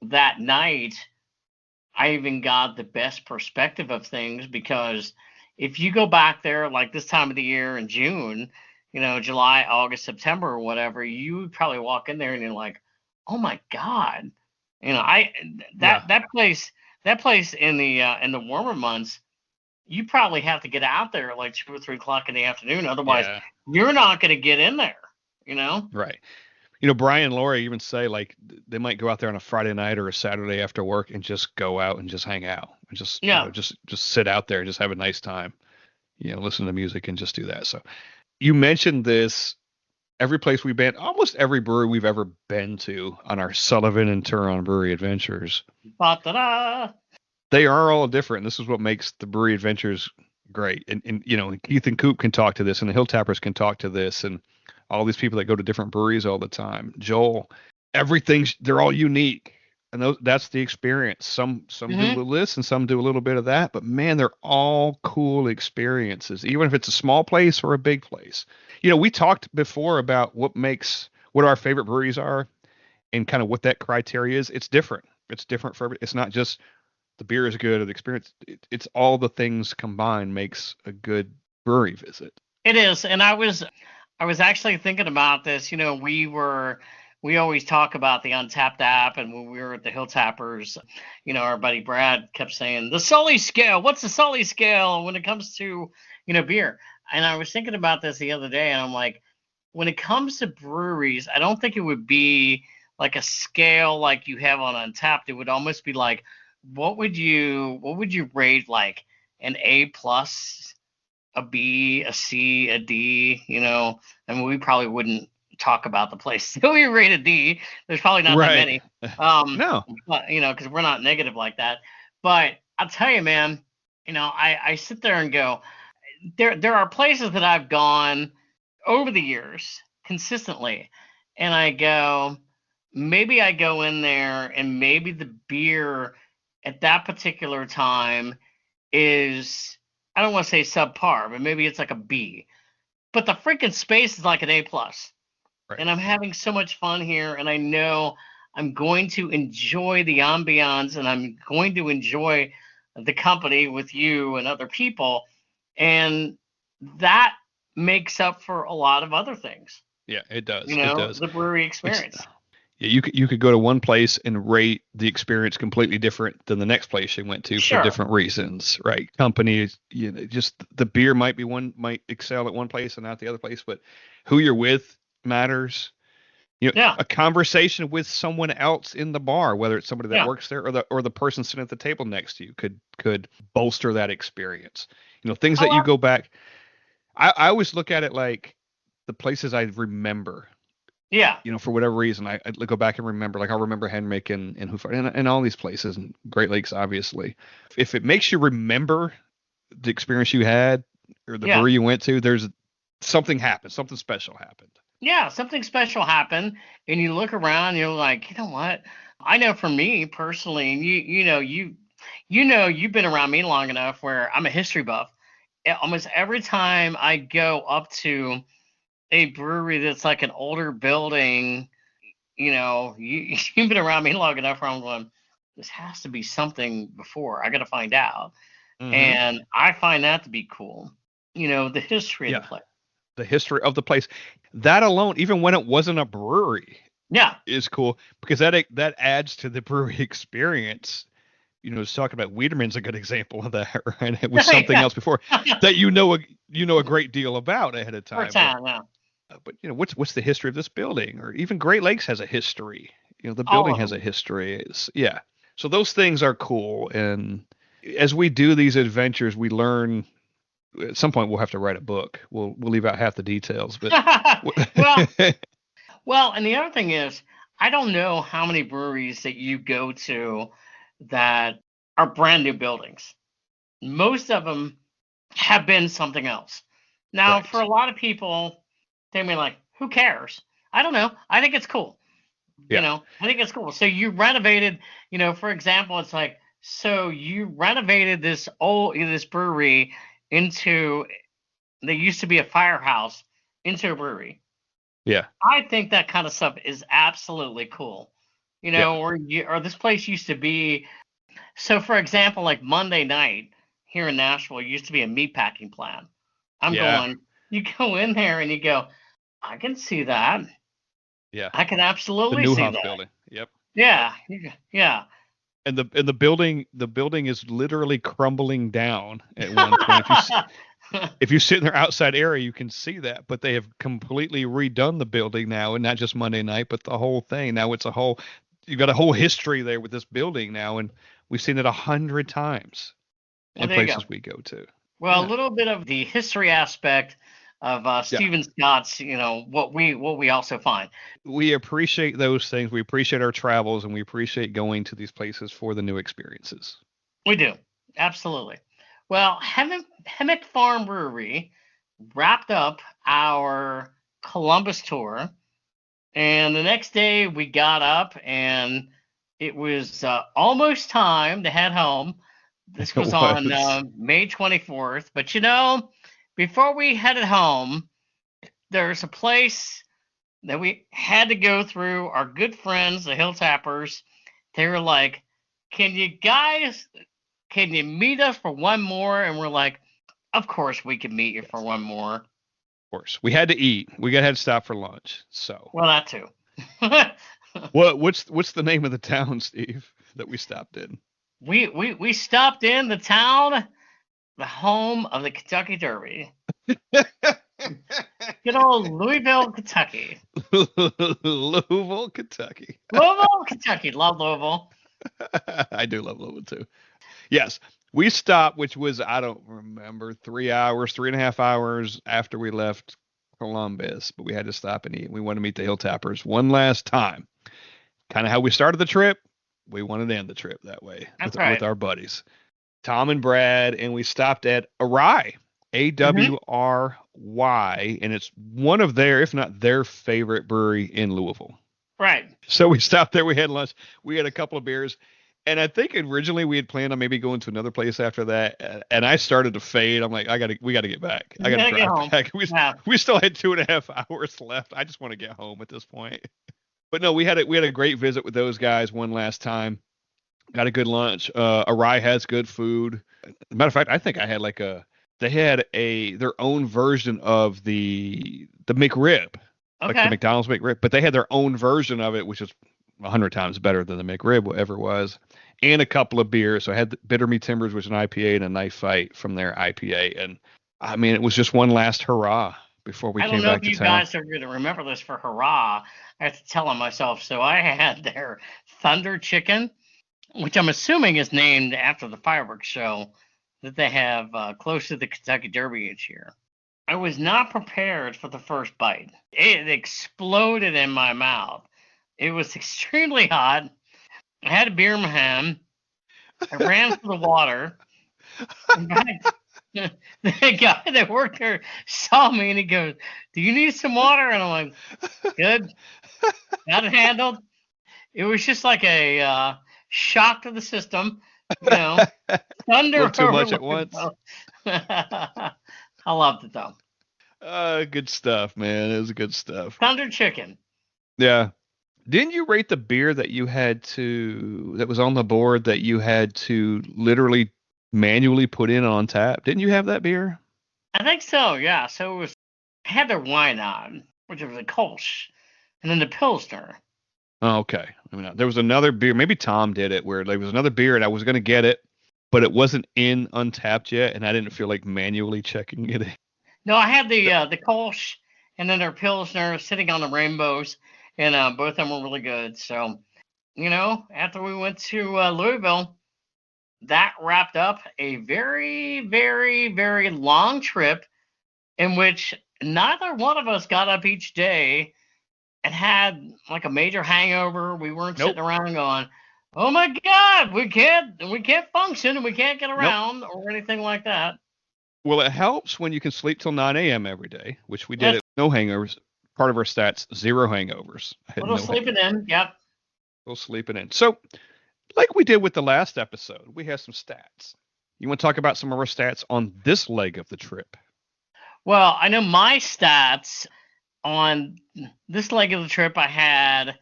that night I even got the best perspective of things, because if you go back there like this time of the year in June, July, August, September, or whatever, you would probably walk in there and you're like, oh my God, that place in the warmer months, you probably have to get out there at like 2 or 3 o'clock in the afternoon. Otherwise, you're not going to get in there, Right. Brian and Laura even say like they might go out there on a Friday night or a Saturday after work and just go out and just hang out and just, just sit out there and just have a nice time, listen to music and just do that. So you mentioned this, every place we've been, almost every brewery we've ever been to on our Sullivan and Touron brewery adventures. Ba-da-da. They are all different. This is what makes the brewery adventures great. And Keith and Coop can talk to this, and the Hill Tappers can talk to this, and all these people that go to different breweries all the time. Joel, they're all unique. And that's the experience. Some do a Mm-hmm. little this and some do a little bit of that, but man, they're all cool experiences, even if it's a small place or a big place. We talked before about what our favorite breweries are and kind of what that criteria is. It's different. It's different for it's not just the beer is good or the experience. It's all the things combined makes a good brewery visit. It is, and I was actually thinking about this. We always talk about the Untapped app, and when we were at the Hill Tappers, our buddy Brad kept saying the Sully scale. What's the Sully scale when it comes to beer? And I was thinking about this the other day, and I'm like, when it comes to breweries, I don't think it would be like a scale like you have on Untapped. It would almost be like, what would you rate like an A plus, a B, a C, a D? I mean, we probably wouldn't talk about the place that we rate a D. There's probably not that Right. many. No. But because we're not negative like that. But I'll tell you, man, I sit there and go, there are places that I've gone over the years consistently, and I go, maybe I go in there and maybe the beer at that particular time is, I don't want to say subpar, but maybe it's like a B. But the freaking space is like an A plus. Right. And I'm having so much fun here, and I know I'm going to enjoy the ambiance, and I'm going to enjoy the company with you and other people, and that makes up for a lot of other things. Yeah, it does. It does. The brewery It's experience. Yeah, you could go to one place and rate the experience completely different than the next place you went to for Sure. different reasons, right? Companies, just the beer might excel at one place and not the other place, but who you're with matters. Yeah. A conversation with someone else in the bar, whether it's somebody that Yeah. works there or the person sitting at the table next to you, could bolster that experience. Things that Oh, you go back. I always look at it like the places I remember. yeah. For whatever reason, I go back and remember, like I'll remember Henmick and Hoof and all these places and Great Lakes, obviously. If it makes you remember the experience you had or the Yeah. brewery you went to, there's something happened, something special happened. Yeah. Something special happened, and you look around, and you're like, you know what? I know for me personally, and you've been around me long enough where I'm a history buff. Almost every time I go up to a brewery that's like an older building, you've been around me long enough where I'm going, this has to be something before. I got to find out. Mm-hmm. And I find that to be cool. The history of the place. The history of the place, that alone, even when it wasn't a brewery, Yeah. is cool because that adds to the brewery experience. Just talking about Wiedemann's a good example of that, right? It was something else before that a great deal about ahead of time. But what's the history of this building? Or even Great Lakes has a history. The building has a history. Yeah. So those things are cool. And as we do these adventures, we learn. At some point, we'll have to write a book. We'll leave out half the details, but well, and the other thing is, I don't know how many breweries that you go to that are brand new buildings. Most of them have been something else. Now, right. for a lot of people, they may be like, who cares? I don't know. I think it's cool. Yeah. I think it's cool. So you renovated, for example, it's like, so you renovated this brewery into, there used to be a firehouse into a brewery. Yeah. I think that kind of stuff is absolutely cool. Or this place used to be, so for example, like Monday night here in Nashville used to be a meatpacking plant. I'm going, you go in there and you go, I can see that. Yeah. I can The absolutely new see Hoof that. building. Yep. Yeah. Yeah. And the building is literally crumbling down at one point. If you sit in their outside area, you can see that. But they have completely redone the building now, and not just Monday night, but the whole thing. Now you've got a whole history there with this building now, and we've seen it 100 times in places we go to. Well, a little bit of the history aspect of Stephen Scott's, what we also find. We appreciate those things. We appreciate our travels, and we appreciate going to these places for the new experiences. We do. Absolutely. Well, Henmick Farm Brewery wrapped up our Columbus tour, and the next day we got up and It was almost time to head home. This was on May 24th. But, before we headed home, there's a place that we had to go through. Our good friends, the Hill Tappers, they were like, can you meet us for one more? And we're like, of course we can meet you for one more. Of course. We had to eat. We had to stop for lunch. So. Well, that too. What's the name of the town, Steve, that we stopped in? We stopped in the town, the home of the Kentucky Derby. Good old Louisville, Kentucky. Louisville, Kentucky. Louisville, Kentucky. Love Louisville. I do love Louisville too. Yes, we stopped, which was, I don't remember, 3.5 hours after we left Columbus, but we had to stop and eat. We wanted to meet the Hill Tappers one last time. Kind of how we started the trip. We wanted to end the trip that way with our buddies, Tom and Brad, and we stopped at Awry, Awry, and it's one of their, if not their favorite brewery in Louisville. Right. So we stopped there. We had lunch. We had a couple of beers. And I think originally we had planned on maybe going to another place after that. And I started to fade. I'm like, we got to get back. I got to drive back. We still had 2.5 hours left. I just want to get home at this point. But no, we had a great visit with those guys one last time. Got a good lunch. Awry has good food. As a matter of fact, I think I had they had their own version of the McRib. Okay. Like the McDonald's McRib, but they had their own version of it, which is 100 times better than the McRib ever was, and a couple of beers. So I had the Bitter Me Timbers, which was an IPA, and a Knife Fight from their IPA. And I mean, it was just one last hurrah before we came back to town. I don't know if you guys are going to remember this for hurrah. I have to tell them myself. So I had their Thunder Chicken, which I'm assuming is named after the fireworks show that they have close to the Kentucky Derby each year. I was not prepared for the first bite. It exploded in my mouth. It was extremely hot. I had a beer in my hand. I ran for the water. The guy that worked there saw me and he goes, "Do you need some water?" And I'm like, "Good. Got it handled." It was just like a shock to the system. Thunder. Too much at once. I loved it though. Good stuff, man. It was good stuff. Thunder Chicken. Yeah. Didn't you rate the beer that was on the board that you had to literally manually put in on tap? Didn't you have that beer? I think so, yeah. So I had their wine on, which was a Kolsch, and then the Pilsner. Oh, okay. I mean, there was another beer. Maybe Tom did it where there was another beer and I was going to get it, but it wasn't in Untapped yet, and I didn't feel like manually checking it in. No, I had the Kolsch and then their Pilsner sitting on the rainbows. And both of them were really good. So, after we went to Louisville, that wrapped up a very, very, very long trip in which neither one of us got up each day and had like a major hangover. We weren't sitting around going, "Oh my God, we can't function and we can't get around," or anything like that. Well, it helps when you can sleep till 9 a.m. every day, which we did at no hangovers. Part of our stats, 0 hangovers. Sleeping in, yep. Little sleeping in. So, like we did with the last episode, we have some stats. You want to talk about some of our stats on this leg of the trip? Well, I know my stats on this leg of the trip. I had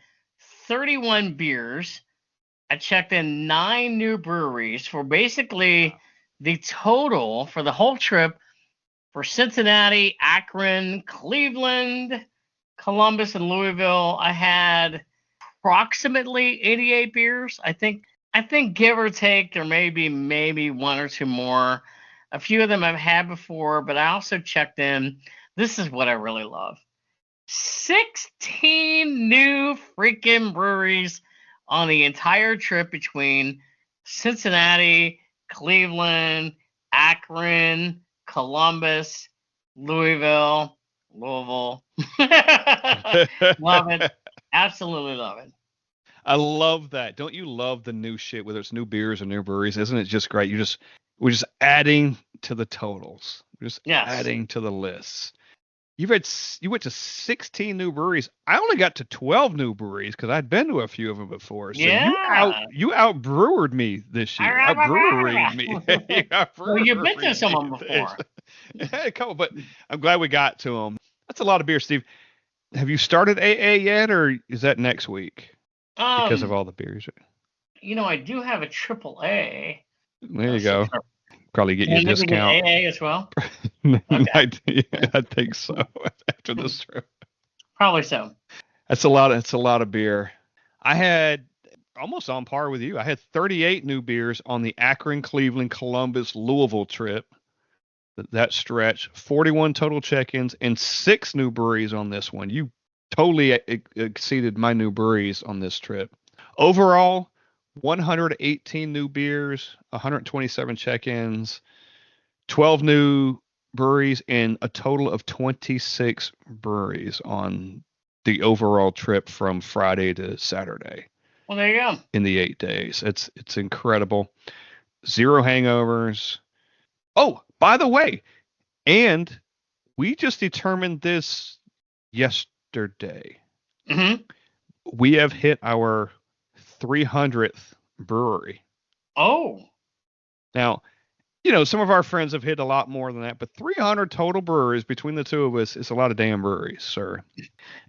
31 beers. I checked in 9 new breweries for basically the total for the whole trip for Cincinnati, Akron, Cleveland, Columbus, and Louisville. I had approximately 88 beers. I think give or take, there may be maybe one or two more. A few of them I've had before, but I also checked in. This is what I really love. 16 new freaking breweries on the entire trip between Cincinnati, Cleveland, Akron, Columbus, Louisville. Love it. Absolutely love it. I love that. Don't you love the new shit, whether it's new beers or new breweries? Isn't it just great? We're just adding to the totals. We're just adding to the lists. You went to 16 new breweries. I only got to 12 new breweries because I'd been to a few of them before. So you outbrewered me this year. Outbreweried me. Well, you've been to some of them before. A couple, but I'm glad we got to them. That's a lot of beer, Steve. Have you started AA yet, or is that next week? Because of all the beers. I do have a AAA. There you go. Probably get you a discount. AA as well? Okay. I think so. After this trip. Probably so. That's a lot of beer. I had almost on par with you. I had 38 new beers on the Akron, Cleveland, Columbus, Louisville trip. That stretch, 41 total check-ins and 6 new breweries on this one. You totally exceeded my new breweries on this trip. Overall, 118 new beers, 127 check-ins, 12 new breweries, and a total of 26 breweries on the overall trip from Friday to Saturday. Well, there you go. In the 8 days. It's incredible. 0 hangovers. Oh, by the way, and we just determined this yesterday. Mm-hmm. We have hit our 300th brewery. Oh. Now, some of our friends have hit a lot more than that, but 300 total breweries between the two of us is a lot of damn breweries, sir.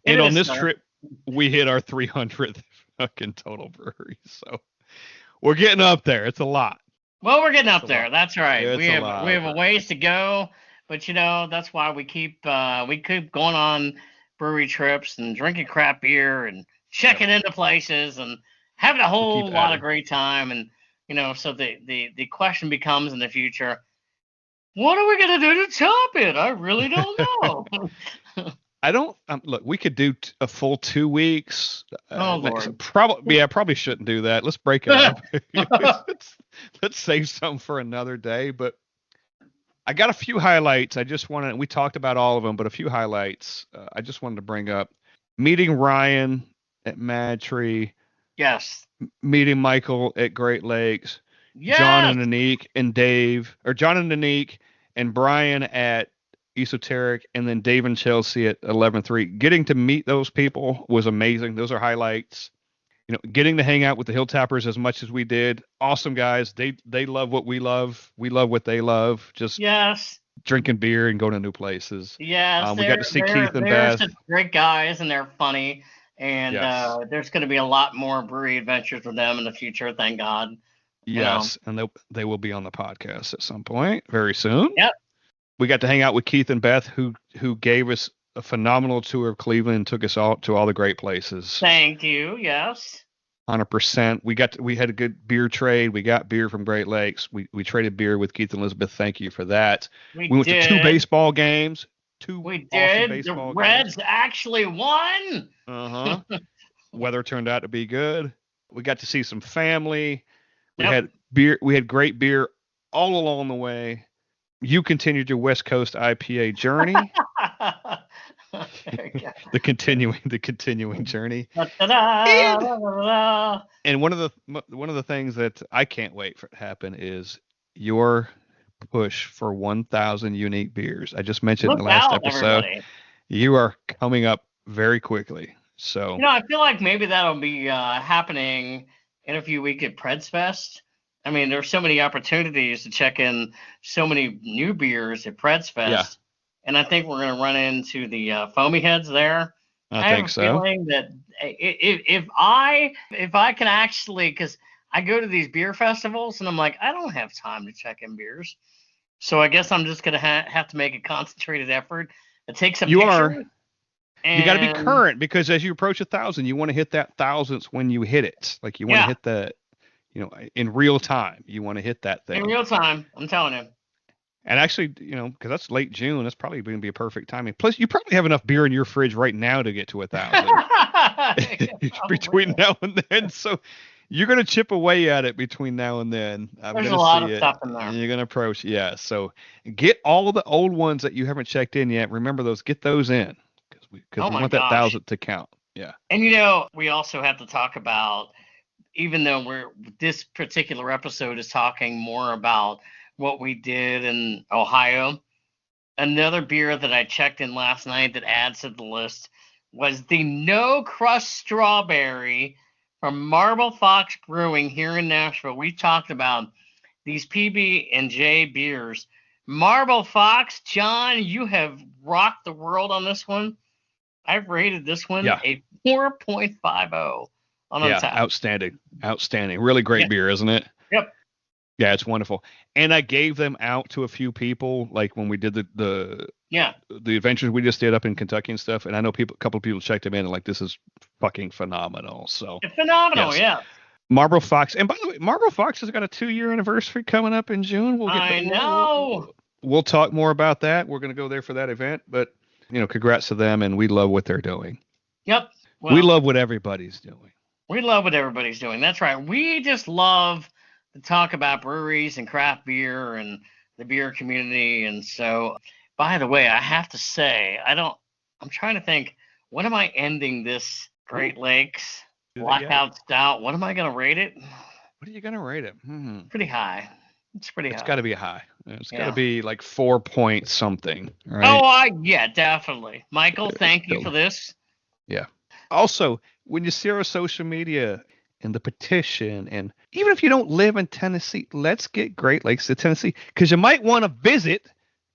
And on this trip, we hit our 300th fucking total breweries. So we're getting up there. It's a lot. Well, we're getting up there. That's right. Yeah, we have a ways to go, but that's why we keep going on brewery trips and drinking crap beer and checking into places and having a whole lot of great time. And so the question becomes in the future, what are we gonna do to top it? I really don't know. I don't look. We could do a full 2 weeks. Lord. Probably shouldn't do that. Let's break it up. let's save some for another day. But I got a few highlights. We talked about all of them, but a few highlights. I just wanted to bring up meeting Ryan at Mad Tree. Yes. Meeting Michael at Great Lakes. Yes. John and Anique and Brian at Esoteric, and then Dave and Chelsea at Eleventhree. Getting to meet those people was amazing. Those are highlights. Getting to hang out with the Hill Tappers as much as we did. Awesome guys. They love what we love. We love what they love. Just drinking beer and going to new places. Yes. We got to see Keith and Beth. They're such great guys, and they're funny. And there's going to be a lot more brewery adventures with them in the future. Thank God. Yes, and they will be on the podcast at some point very soon. Yep. We got to hang out with Keith and Beth, who gave us a phenomenal tour of Cleveland and took us all to all the great places. Thank you. Yes. 100%. We had a good beer trade. We got beer from Great Lakes. We traded beer with Keith and Elizabeth. Thank you for that. We went to 2 baseball games. We did. The Reds actually won. Weather turned out to be good. We got to see some family. We had beer. We had great beer all along the way. You continued your West Coast IPA journey. the continuing journey. And one of the things that I can't wait for it to happen is your push for 1,000 unique beers. I just mentioned in the last episode. Everybody. You are coming up very quickly. So I feel like maybe that'll be happening in a few weeks at Preds Fest. I mean, there's so many opportunities to check in so many new beers at Preds Fest. Yeah. And I think we're going to run into the foamy heads there. I think so. I have a feeling that if I can actually, because I go to these beer festivals and I'm like, I don't have time to check in beers. So I guess I'm just going to have to make a concentrated effort to take some pictures. You got to be current, because as you approach 1,000, you want to hit that thousandth when you hit it. Like you want to hit the, in real time. You want to hit that thing. In real time, I'm telling you. And actually, because that's late June, that's probably going to be a perfect timing. Plus, you probably have enough beer in your fridge right now to get to 1,000 between now and then. So you're going to chip away at it between now and then. There's a lot of stuff in there. You're going to approach, So get all the old ones that you haven't checked in yet. Remember those. Get those in, because we want that 1,000th to count. Yeah. And we also have to talk about, even though this particular episode is talking more about what we did in Ohio, another beer that I checked in last night that adds to the list was the No Crust Strawberry from Marble Fox Brewing here in Nashville. We talked about these PB&J beers. Marble Fox, John, you have rocked the world on this one. I've rated this one a 4.50 on Untappd. Outstanding. Really great beer, isn't it? Yep. Yeah, it's wonderful. And I gave them out to a few people, like when we did the adventures we just did up in Kentucky and stuff. And I know a couple of people checked them in and like, this is fucking phenomenal. So it's phenomenal, yes. Marble Fox. And by the way, Marble Fox has got a 2-year anniversary coming up in June. I know. We'll talk more about that. We're going to go there for that event, but congrats to them. And we love what they're doing. Yep. Well, we love what everybody's doing. We love what everybody's doing. That's right. We just love to talk about breweries and craft beer and the beer community. And so, by the way, I have to say, I'm trying to think, what am I ending this Great Lakes Blackout Stout? What am I going to rate it? What are you going to rate it? Pretty high. It's pretty high. It's got to be high. It's got to be like 4 point something. Right? Oh, definitely. Michael, thank you for this. Yeah. Also, when you see our social media and the petition, and even if you don't live in Tennessee, let's get Great Lakes to Tennessee, because you might want to visit,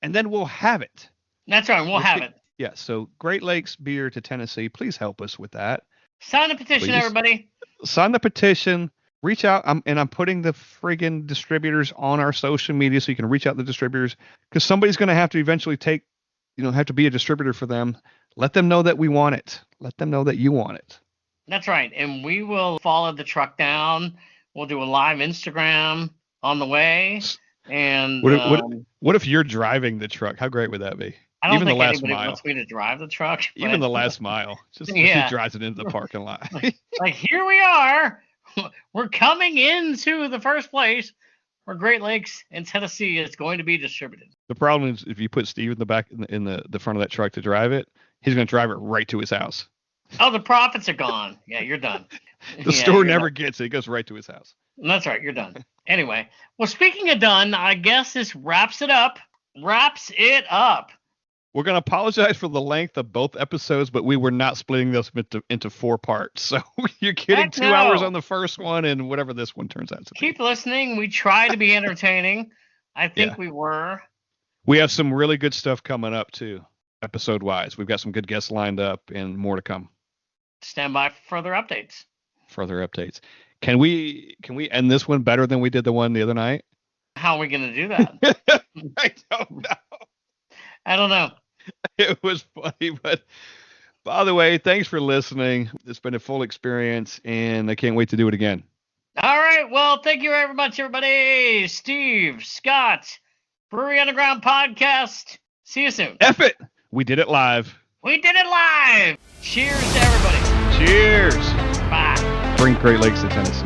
and then we'll have it. That's right. We'll have it. Yeah. So Great Lakes beer to Tennessee. Please help us with that. Sign the petition, everybody. Sign the petition. Reach out. I'm putting the friggin' distributors on our social media so you can reach out to the distributors, because somebody's going to have to eventually have to be a distributor for them. Let them know that we want it. Let them know that you want it. That's right. And we will follow the truck down. We'll do a live Instagram on the way. And what if you're driving the truck? How great would that be? I don't think anybody wants me to drive the truck. Even the last mile. Just he drives it into the parking lot. like here we are. We're coming into the first place where Great Lakes in Tennessee is going to be distributed. The problem is if you put Steve in the back in the front of that truck to drive it, he's going to drive it right to his house. Oh, the profits are gone. Yeah, you're done. The store never gets it. It goes right to his house. That's right. You're done. Anyway, well, speaking of done, I guess this wraps it up. We're going to apologize for the length of both episodes, but we were not splitting this into 4 parts. So you're getting 2 hours on the first one and whatever this one turns out to be. Keep listening. We try to be entertaining. I think we were. We have some really good stuff coming up, too, episode-wise. We've got some good guests lined up and more to come. Stand by for further updates. Can we end this one better than we did the one the other night? How are we going to do that? I don't know. It was funny, but by the way, thanks for listening. It's been a full experience, and I can't wait to do it again. All right. Well, thank you very much, everybody. Steve, Scott, Brewery Underground Podcast. See you soon. F it. We did it live. Cheers to everybody. Cheers. Bye. Bring Great Lakes to Tennessee.